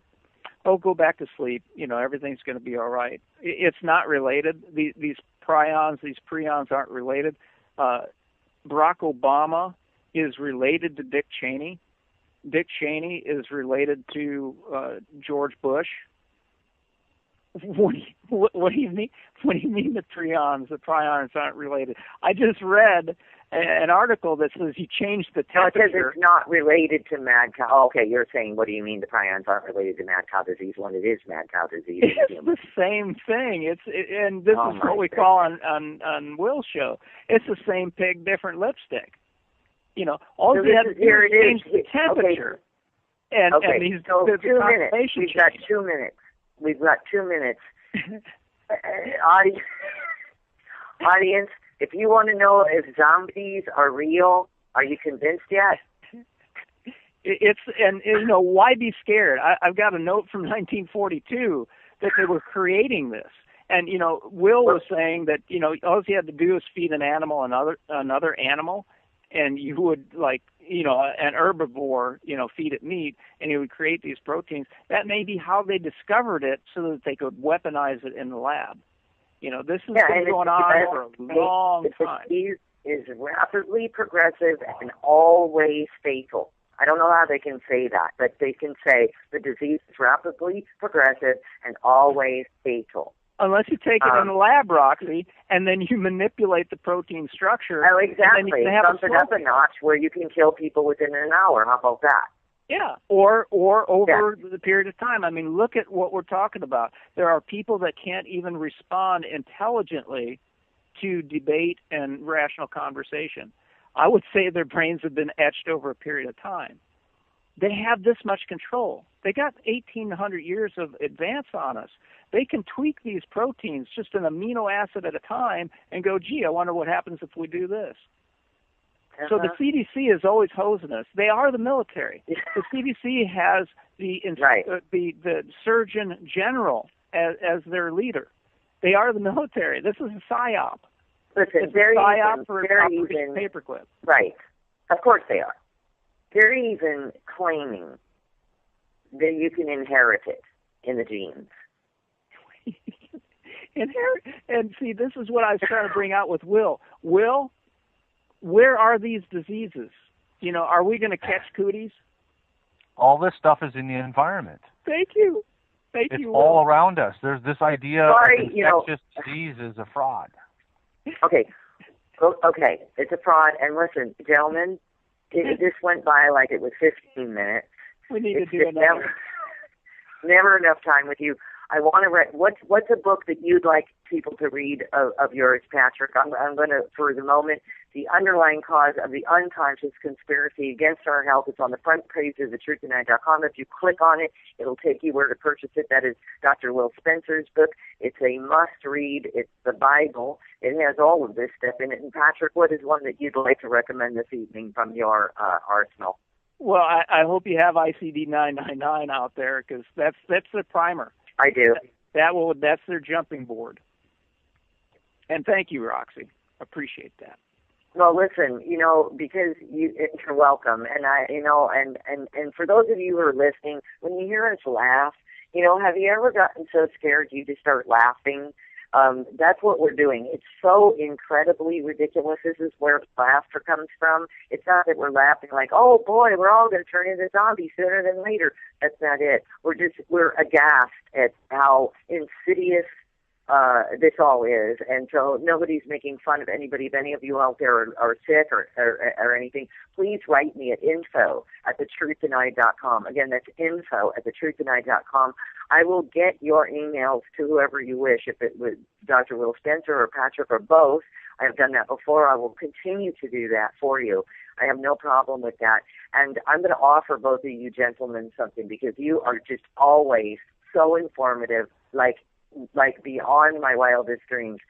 Speaker 7: Oh, go back to sleep. Everything's going to be all right. It's not related. These prions aren't related. Barack Obama is related to Dick Cheney. Dick Cheney is related to George Bush. What What do you mean? What do you mean the prions? The prions aren't related. I just read an article that says you change the temperature.
Speaker 5: It says it's not related to mad cow. Oh, okay, you're saying, what do you mean the prions aren't related to mad cow disease when it is mad cow disease?
Speaker 7: It's the same thing. And this is what we call on Will's show. It's the same pig, different lipstick. You know, all you have to do is change the temperature.
Speaker 5: Okay.
Speaker 7: And these,
Speaker 5: so
Speaker 7: the
Speaker 5: 2 minutes. We've got 2 minutes. We've got 2 minutes. Audience, if you want to know if zombies are real, are you convinced yet?
Speaker 7: And you know, why be scared? I've got a note from 1942 that they were creating this. And, you know, Will was saying that, you know, all you had to do is feed an animal another animal, and you would, like, you know, an herbivore, you know, feed it meat, and it would create these proteins. That may be how they discovered it so that they could weaponize it in the lab. You know, this has been going on for a long time.
Speaker 5: The disease is rapidly progressive and always fatal. I don't know how they can say that, but they can say the disease is rapidly progressive and always fatal.
Speaker 7: Unless you take it in the lab, Roxy, and then you manipulate the protein structure.
Speaker 5: Oh, exactly.
Speaker 7: And then you can have
Speaker 5: something up a notch where you can kill people within an hour. How about that?
Speaker 7: Yeah, or over the period of time. I mean, look at what we're talking about. There are people that can't even respond intelligently to debate and rational conversation. I would say their brains have been etched over a period of time. They have this much control. They got 1,800 years of advance on us. They can tweak these proteins just an amino acid at a time and go, gee, I wonder what happens if we do this. So the CDC is always hosing us. They are the military. The CDC has the Surgeon General as their leader. They are the military. This is a PSYOP.
Speaker 5: Listen,
Speaker 7: it's a PSYOP for Operation Paperclip.
Speaker 5: Right. Of course they are. They're even claiming that you can inherit it in the genes.
Speaker 7: Inherit, and see, this is what I was trying to bring out with Will. Will, where are these diseases? You know, are we going to catch cooties?
Speaker 6: All this stuff is in the environment.
Speaker 7: Thank you.
Speaker 6: It's all around us. There's this idea of infectious disease is a fraud.
Speaker 5: Okay. Okay. It's a fraud. And listen, gentlemen, this went by like it was 15 minutes.
Speaker 7: We need to do another.
Speaker 5: Never enough time with you. I want to read. What's a book that you'd like people to read of yours, Patrick? I'm going to, for the moment, The Underlying Cause of the Unconscious Conspiracy Against Our Health. It's on the front page of thetruthtonight.com. If you click on it, it'll take you where to purchase it. That is Dr. Will Spencer's book. It's a must-read. It's the Bible. It has all of this stuff in it. And Patrick, what is one that you'd like to recommend this evening from your arsenal?
Speaker 7: Well, I hope you have ICD-999 out there, because that's the primer.
Speaker 5: I do.
Speaker 7: That's their jumping board. And thank you, Roxy. Appreciate that.
Speaker 5: Well, listen, because you're welcome, and and for those of you who are listening, when you hear us laugh, have you ever gotten so scared you just start laughing? That's what we're doing. It's so incredibly ridiculous. This is where laughter comes from. It's not that we're laughing like, oh boy, we're all going to turn into zombies sooner than later. That's not it. We're aghast at how insidious this all is. And so nobody's making fun of anybody. If any of you out there are sick or anything, please write me at info@thetruthtonight.com. Again, that's info@thetruthtonight.com. I will get your emails to whoever you wish, if it was Dr. Will Spencer or Patrick or both. I have done that before. I will continue to do that for you. I have no problem with that. And I'm going to offer both of you gentlemen something, because you are just always so informative, like beyond my wildest dreams.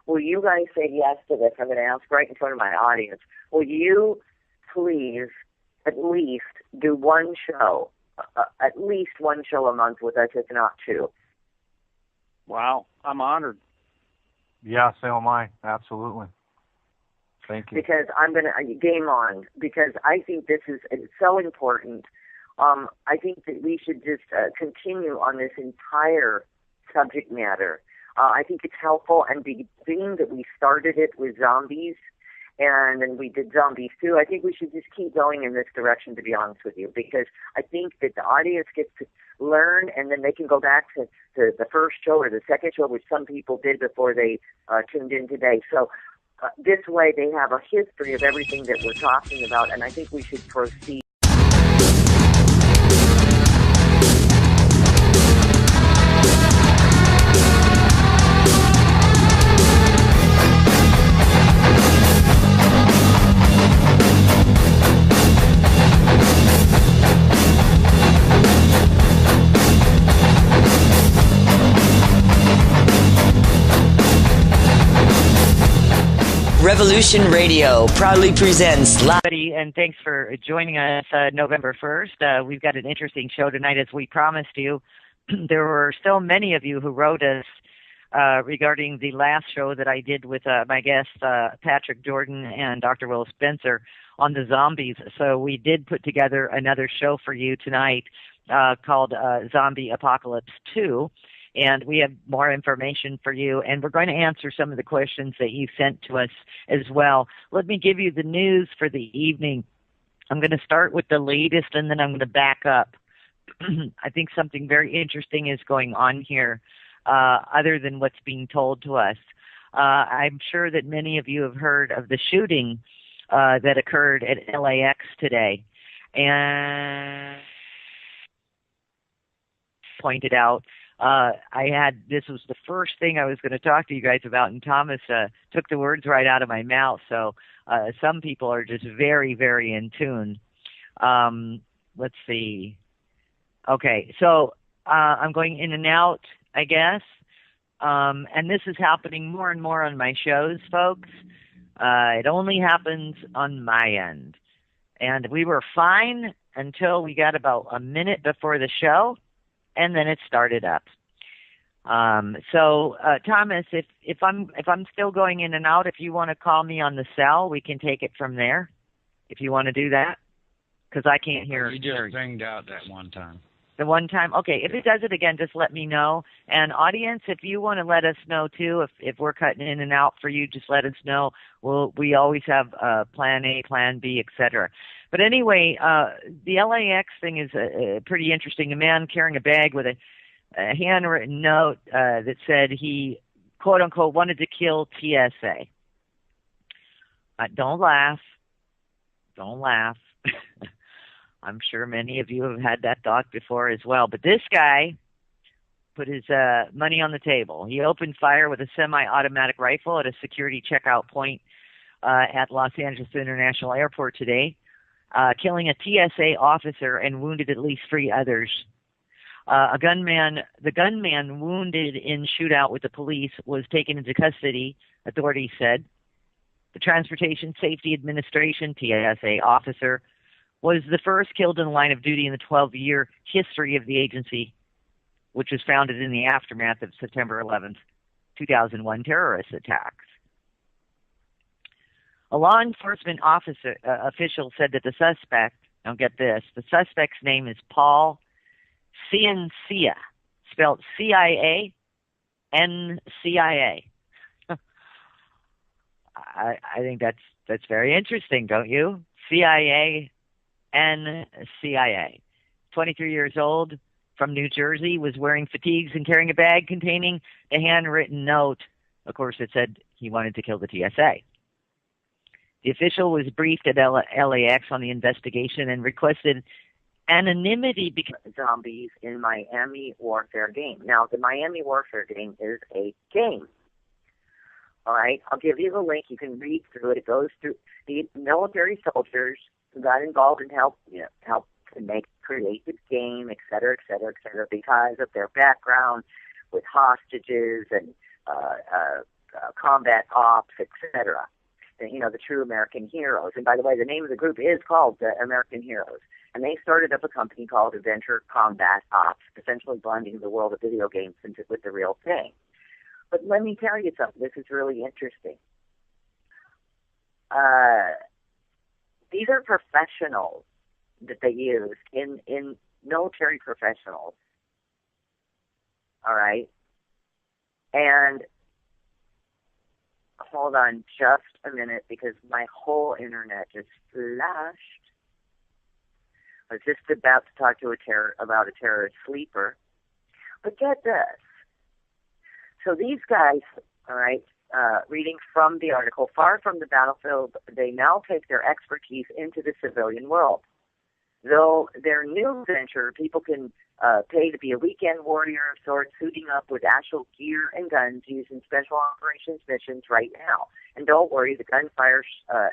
Speaker 5: Will you guys say yes to this? I'm going to ask right in front of my audience. Will you please at least do one show, at least one show a month with us, if not two?
Speaker 7: Wow, I'm honored.
Speaker 6: Yeah, so am I. Absolutely. Thank you.
Speaker 5: Because I'm going to game on, because I think this is so important. I think that we should just continue on this entire subject matter. I think it's helpful, and being that we started it with zombies, and then we did zombies too, I think we should just keep going in this direction, to be honest with you, because I think that the audience gets to learn, and then they can go back to the first show or the second show, which some people did before they tuned in today. So this way they have a history of everything that we're talking about, and I think we should proceed.
Speaker 1: Revolution Radio proudly presents live.
Speaker 2: And thanks for joining us November 1st. We've got an interesting show tonight, as we promised you. There were still many of you who wrote us regarding the last show that I did with my guests, Patrick Jordan and Dr. Will Spencer, on the zombies. So we did put together another show for you tonight called Zombie Apocalypse 2. And we have more information for you, and we're going to answer some of the questions that you sent to us as well. Let me give you the news for the evening. I'm going to start with the latest, and then I'm going to back up. I think something very interesting is going on here, other than what's being told to us. I'm sure that many of you have heard of the shooting that occurred at LAX today. And pointed out, this was the first thing I was going to talk to you guys about, and Thomas took the words right out of my mouth. So some people are just very, very in tune. Let's see. Okay, so I'm going in and out, I guess. And this is happening more and more on my shows, folks. It only happens on my end. And we were fine until we got about a minute before the show, and then it started up. So Thomas, if I'm still going in and out, if you want to call me on the cell, we can take it from there. If you want to do that, because I can't hear.
Speaker 3: You just banged out that one time.
Speaker 2: The one time? Okay, if it does it again, just let me know. And audience, if you want to let us know too, if we're cutting in and out for you, just let us know. We always have plan A, plan B, etc. But anyway, the LAX thing is pretty interesting. A man carrying a bag with a handwritten note that said he, quote unquote, wanted to kill TSA. Don't laugh. Don't laugh. I'm sure many of you have had that thought before as well. But this guy put his money on the table. He opened fire with a semi-automatic rifle at a security checkout point at Los Angeles International Airport today, killing a TSA officer and wounded at least 3 others. The gunman wounded in shootout with the police was taken into custody, authorities said. The Transportation Safety Administration, TSA officer, was the first killed in the line of duty in the 12-year history of the agency, which was founded in the aftermath of September 11th, 2001 terrorist attacks. A law enforcement official said that the suspect, now get this, the suspect's name is Paul Ciancia, spelled CIA-NCIA. I think that's very interesting, don't you? CIA-NCIA. 23 years old, from New Jersey, was wearing fatigues and carrying a bag containing a handwritten note. Of course, it said he wanted to kill the TSA. The official was briefed at LAX on the investigation and requested anonymity because
Speaker 5: zombies in Miami Warfare game. Now, the Miami Warfare game is a game. All right, I'll give you the link. You can read through it. It goes through the military soldiers who got involved and helped to create this game, et cetera, because of their background with hostages and combat ops, et cetera. The true American heroes. And by the way, the name of the group is called the American Heroes. And they started up a company called Adventure Combat Ops, essentially blending the world of video games with the real thing. But let me tell you something. This is really interesting. These are professionals that they use in military professionals. All right? And hold on just a minute because my whole internet just flashed. I was just about to talk to about a terrorist sleeper. But get this. So these guys, all right, reading from the article, far from the battlefield, they now take their expertise into the civilian world. Though their new venture, people can pay to be a weekend warrior of sorts, suiting up with actual gear and guns used in special operations missions right now. And don't worry, the gunfire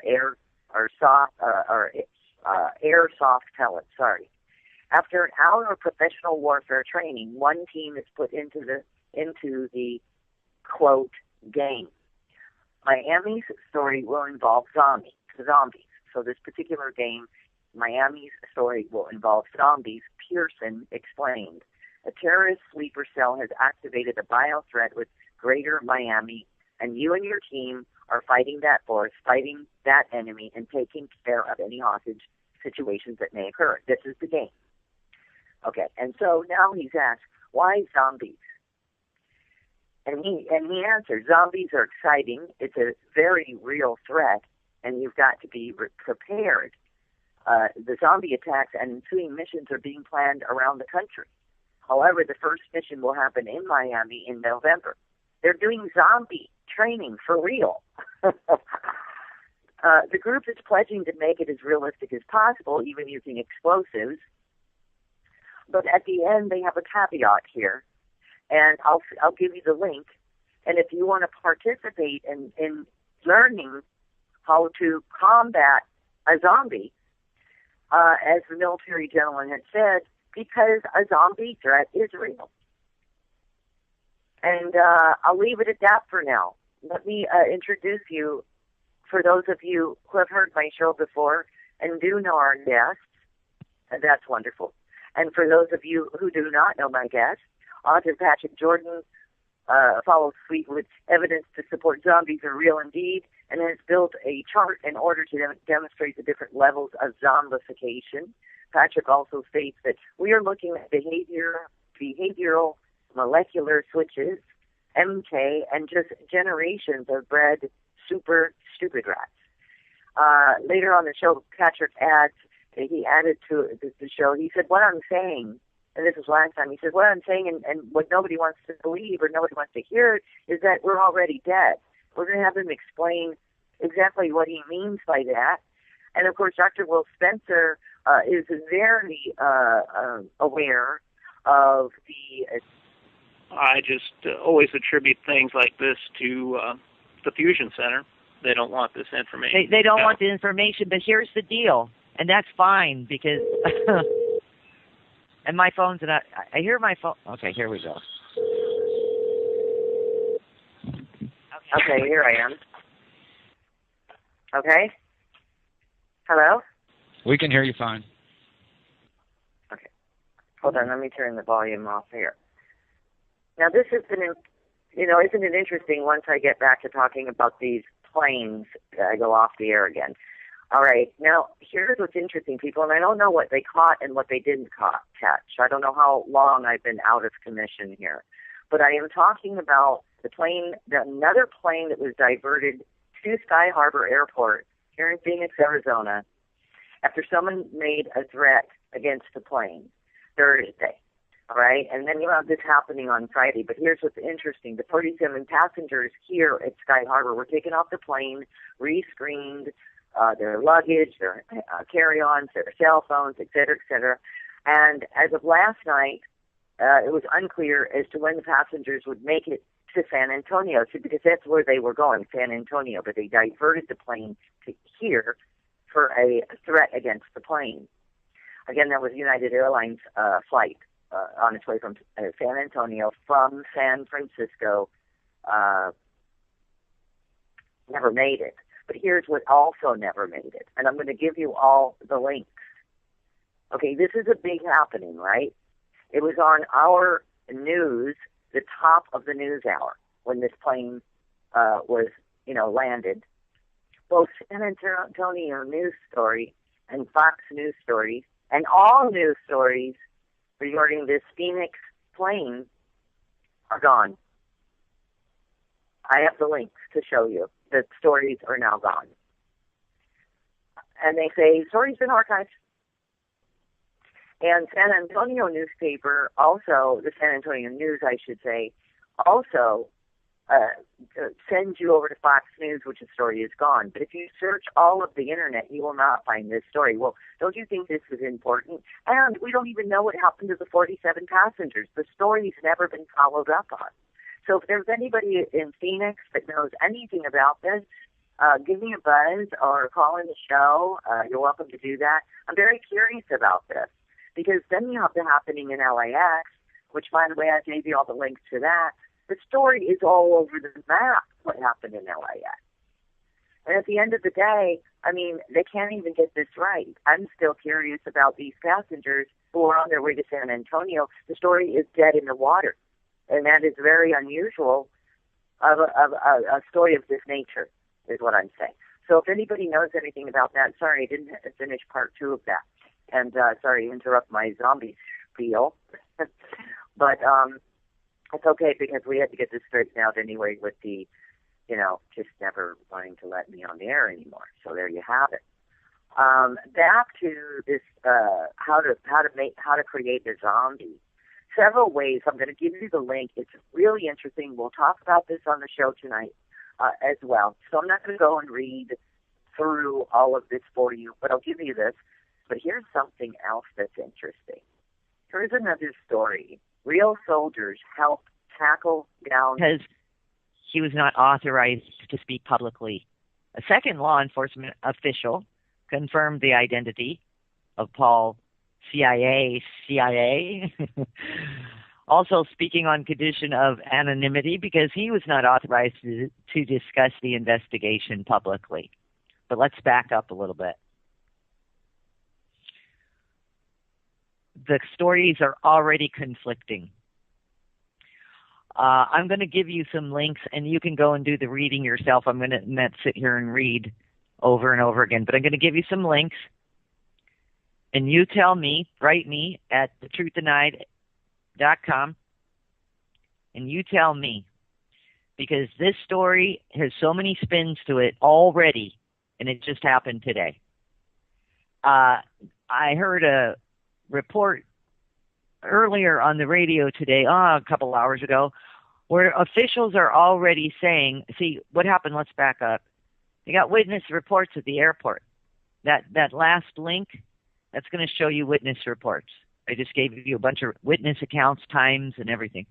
Speaker 5: airsoft pellets. Sorry. After an hour of professional warfare training, one team is put into the quote game. Miami's story will involve zombies. So this particular game, Miami's story will involve zombies, Pearson explained. A terrorist sleeper cell has activated a bio threat with Greater Miami, and you and your team are fighting that force, fighting that enemy, and taking care of any hostage situations that may occur. This is the game. Okay, and so now he's asked, why zombies? And he answered, zombies are exciting. It's a very real threat, and you've got to be prepared. The zombie attacks and ensuing missions are being planned around the country. However, the first mission will happen in Miami in November. They're doing zombie training for real. The group is pledging to make it as realistic as possible, even using explosives. But at the end, they have a caveat here, and I'll give you the link. And if you want to participate in learning how to combat a zombie, as the military gentleman had said, because a zombie threat is real. And I'll leave it at that for now. Let me introduce you, for those of you who have heard my show before and do know our guests, and that's wonderful. And for those of you who do not know my guest, Author Patrick Jordan follows suit with evidence to support zombies are real indeed, and has built a chart in order to demonstrate the different levels of zombification. Patrick also states that we are looking at behavioral molecular switches, MK, and just generations of bred super stupid rats. Later on the show, Patrick adds, he added to the show, he said, what I'm saying, and this was last time, he said, what I'm saying and what nobody wants to believe or nobody wants to hear is that we're already dead. We're going to have him explain exactly what he means by that. And, of course, Dr. Will Spencer is very aware of the...
Speaker 4: I just always attribute things like this to the Fusion Center. They don't want this information.
Speaker 2: They don't want the information, but here's the deal, and that's fine because... and my phone's... I hear my phone... Okay, here we go.
Speaker 5: Okay, here I am. Okay? Hello?
Speaker 3: We can hear you fine.
Speaker 5: Okay. Hold on, let me turn the volume off here. Now, this has been, isn't it interesting once I get back to talking about these planes, I go off the air again. All right, now, here's what's interesting, people, and I don't know what they caught and what they didn't catch. I don't know how long I've been out of commission here. But I am talking about another plane that was diverted to Sky Harbor Airport here in Phoenix, Arizona, after someone made a threat against the plane Thursday. All right, and then you have this happening on Friday. But here's what's interesting. The 47 passengers here at Sky Harbor were taken off the plane, rescreened, their luggage, their carry-ons, their cell phones, et cetera, and as of last night, it was unclear as to when the passengers would make it to San Antonio, because that's where they were going, San Antonio, but they diverted the plane to here for a threat against the plane. Again, that was United Airlines flight on its way from San Antonio from San Francisco. Never made it. But here's what also never made it, and I'm going to give you all the links. Okay, this is a big happening, right? It was on our news, the top of the news hour, when this plane was, landed. Both San Antonio news story and Fox News stories and all news stories regarding this Phoenix plane are gone. I have the links to show you. The stories are now gone. And they say, story's been archived. And San Antonio newspaper also, the San Antonio News, I should say, also sends you over to Fox News, which the story is gone. But if you search all of the internet, you will not find this story. Well, don't you think this is important? And we don't even know what happened to the 47 passengers. The story's never been followed up on. So if there's anybody in Phoenix that knows anything about this, give me a buzz or call in the show. You're welcome to do that. I'm very curious about this because then you have the happening in LAX, which, by the way, I gave you all the links to that. The story is all over the map, what happened in LAX. And at the end of the day, I mean, they can't even get this right. I'm still curious about these passengers who are on their way to San Antonio. The story is dead in the water. And that is very unusual of a story of this nature, is what I'm saying. So if anybody knows anything about that, sorry, I didn't finish part 2 of that. And sorry to interrupt my zombie spiel. But it's okay because we had to get this straightened out anyway with the, just never wanting to let me on the air anymore. So there you have it. Back to this, how to create a zombie. Several ways. I'm going to give you the link. It's really interesting. We'll talk about this on the show tonight as well. So I'm not going to go and read through all of this for you, but I'll give you this. But here's something else that's interesting. Here's another story. Real soldiers helped tackle down...
Speaker 2: Because he was not authorized to speak publicly. A second law enforcement official confirmed the identity of Paul CIA, also speaking on condition of anonymity because he was not authorized to discuss the investigation publicly. But let's back up a little bit. The stories are already conflicting. I'm going to give you some links, and you can go and do the reading yourself. I'm going to not sit here and read over and over again, but I'm going to give you some links. And you tell me, write me at thetruthdenied.com, and you tell me, because this story has so many spins to it already, and it just happened today. I heard a report earlier on the radio today, a couple hours ago, where officials are already saying, see, what happened, let's back up. They got witness reports at the airport. That last link, that's going to show you witness reports. I just gave you a bunch of witness accounts, times, and everything.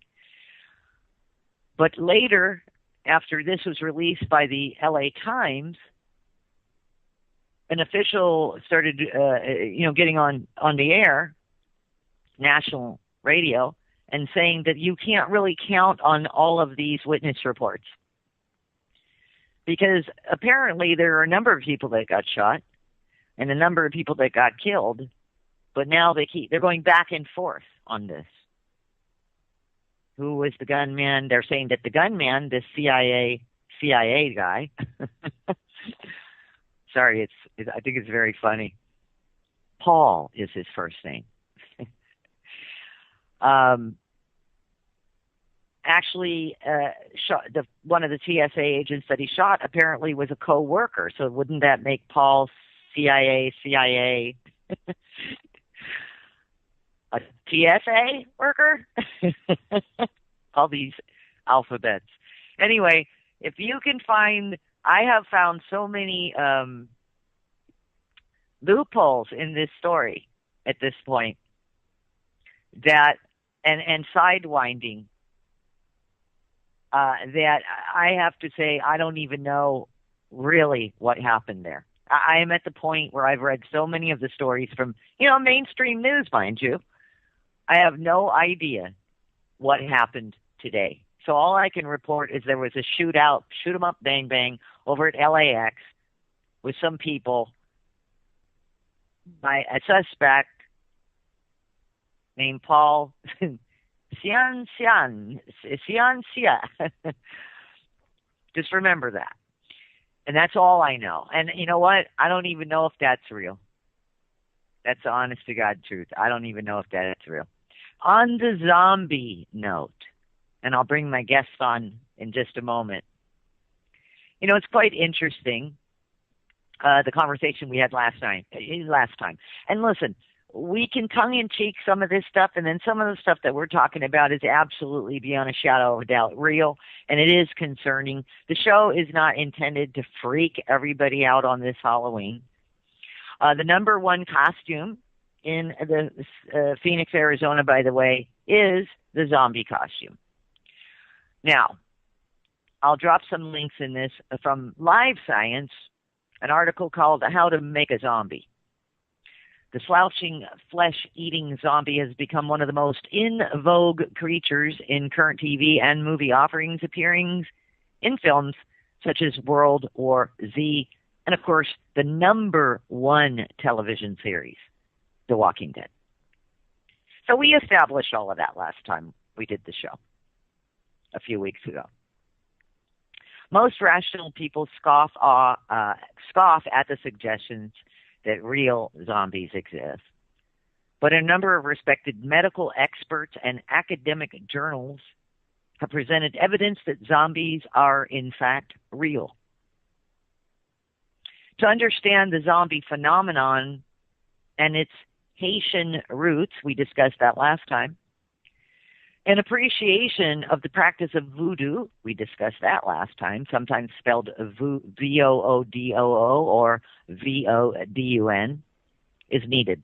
Speaker 2: But later, after this was released by the LA Times, an official started, getting on the air, national radio, and saying that you can't really count on all of these witness reports. Because apparently there are a number of people that got shot and a number of people that got killed, but now they're going back and forth on this. Who was the gunman? They're saying that the gunman, this CIA guy, sorry, I think it's very funny. Paul is his first name. Actually, one of the TSA agents that he shot apparently was a co-worker. So wouldn't that make Paul CIA? A TSA worker? All these alphabets. Anyway, if you can find, I have found so many loopholes in this story at this point that, and sidewinding, that I have to say I don't even know really what happened there. I am at the point where I've read so many of the stories from, mainstream news, mind you. I have no idea what happened today. So all I can report is there was a shootout, shoot 'em up, bang, bang, over at LAX with some people by a suspect named Paul Sia. Just remember that. And that's all I know. And you know what? I don't even know if that's real. That's the honest to God truth. I don't even know if that's real. On the zombie note, and I'll bring my guests on in just a moment. It's quite interesting, the conversation we had last time. And listen, we can tongue-in-cheek some of this stuff, and then some of the stuff that we're talking about is absolutely beyond a shadow of a doubt real, and it is concerning. The show is not intended to freak everybody out on this Halloween. The number one costume in the Phoenix, Arizona, by the way, is the zombie costume. Now, I'll drop some links in this from Live Science, an article called How to Make a Zombie. The slouching, flesh-eating zombie has become one of the most in vogue creatures in current TV and movie offerings, appearing in films such as World War Z, and of course, the number one television series, The Walking Dead. So we established all of that last time we did the show, a few weeks ago. Most rational people scoff at the suggestions that real zombies exist. But a number of respected medical experts and academic journals have presented evidence that zombies are, in fact, real. To understand the zombie phenomenon and its Haitian roots, we discussed that last time, an appreciation of the practice of voodoo, we discussed that last time, sometimes spelled V-O-O-D-O-O or V-O-D-U-N, is needed.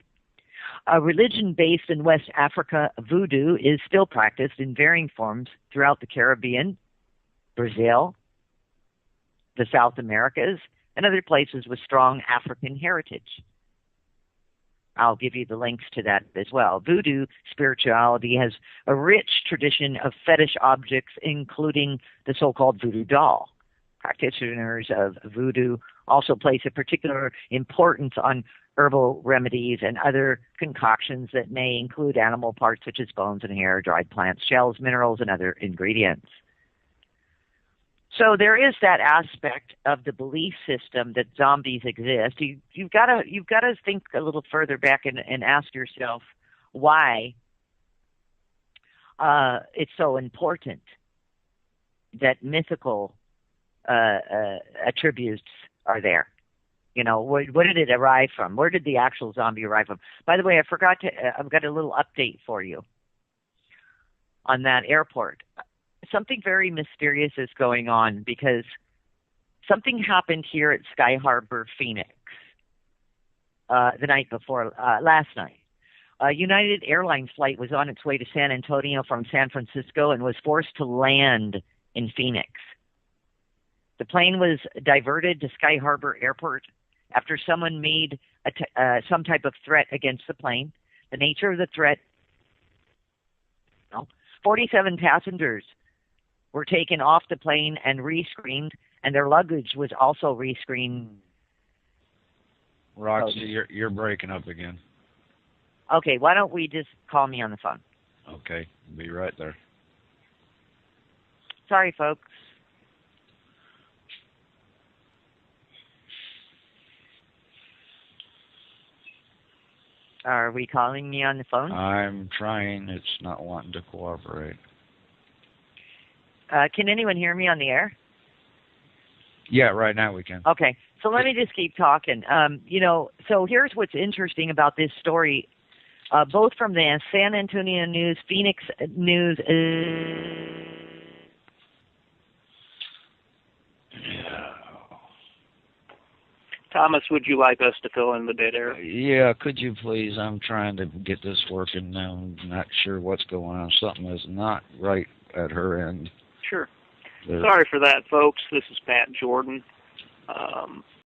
Speaker 2: A religion based in West Africa, voodoo is still practiced in varying forms throughout the Caribbean, Brazil, the South Americas, and other places with strong African heritage. I'll give you the links to that as well. Voodoo spirituality has a rich tradition of fetish objects, including the so-called voodoo doll. Practitioners of voodoo also place a particular importance on herbal remedies and other concoctions that may include animal parts such as bones and hair, dried plants, shells, minerals, and other ingredients. So there is that aspect of the belief system that zombies exist. You've got to think a little further back and ask yourself why it's so important that mythical attributes are there. You know, where did it arrive from? Where did the actual zombie arrive from? By the way, I've got a little update for you on that airport. Something very mysterious is going on because something happened here at Sky Harbor, Phoenix, the night before, last night. A United Airlines flight was on its way to San Antonio from San Francisco and was forced to land in Phoenix. The plane was diverted to Sky Harbor Airport after someone made some type of threat against the plane. The nature of the threat, 47 passengers were taken off the plane and rescreened, and their luggage was also rescreened.
Speaker 3: Roxy, you're breaking up again.
Speaker 2: Okay, why don't we just call me on the phone?
Speaker 3: Okay, be right there.
Speaker 2: Sorry, folks. Are we calling me on the phone?
Speaker 3: I'm trying. It's not wanting to cooperate.
Speaker 2: Can anyone hear me on the air?
Speaker 3: Yeah, right now we can.
Speaker 2: Okay, so let me just keep talking. So here's what's interesting about this story, both from the San Antonio News, Phoenix News.
Speaker 4: Thomas, would you like us to fill in the dead air?
Speaker 3: Yeah, could you please? I'm trying to get this working now. I'm not sure what's going on. Something is not right at her end.
Speaker 4: Sure. Sorry for that, folks. This is Pat Jordan.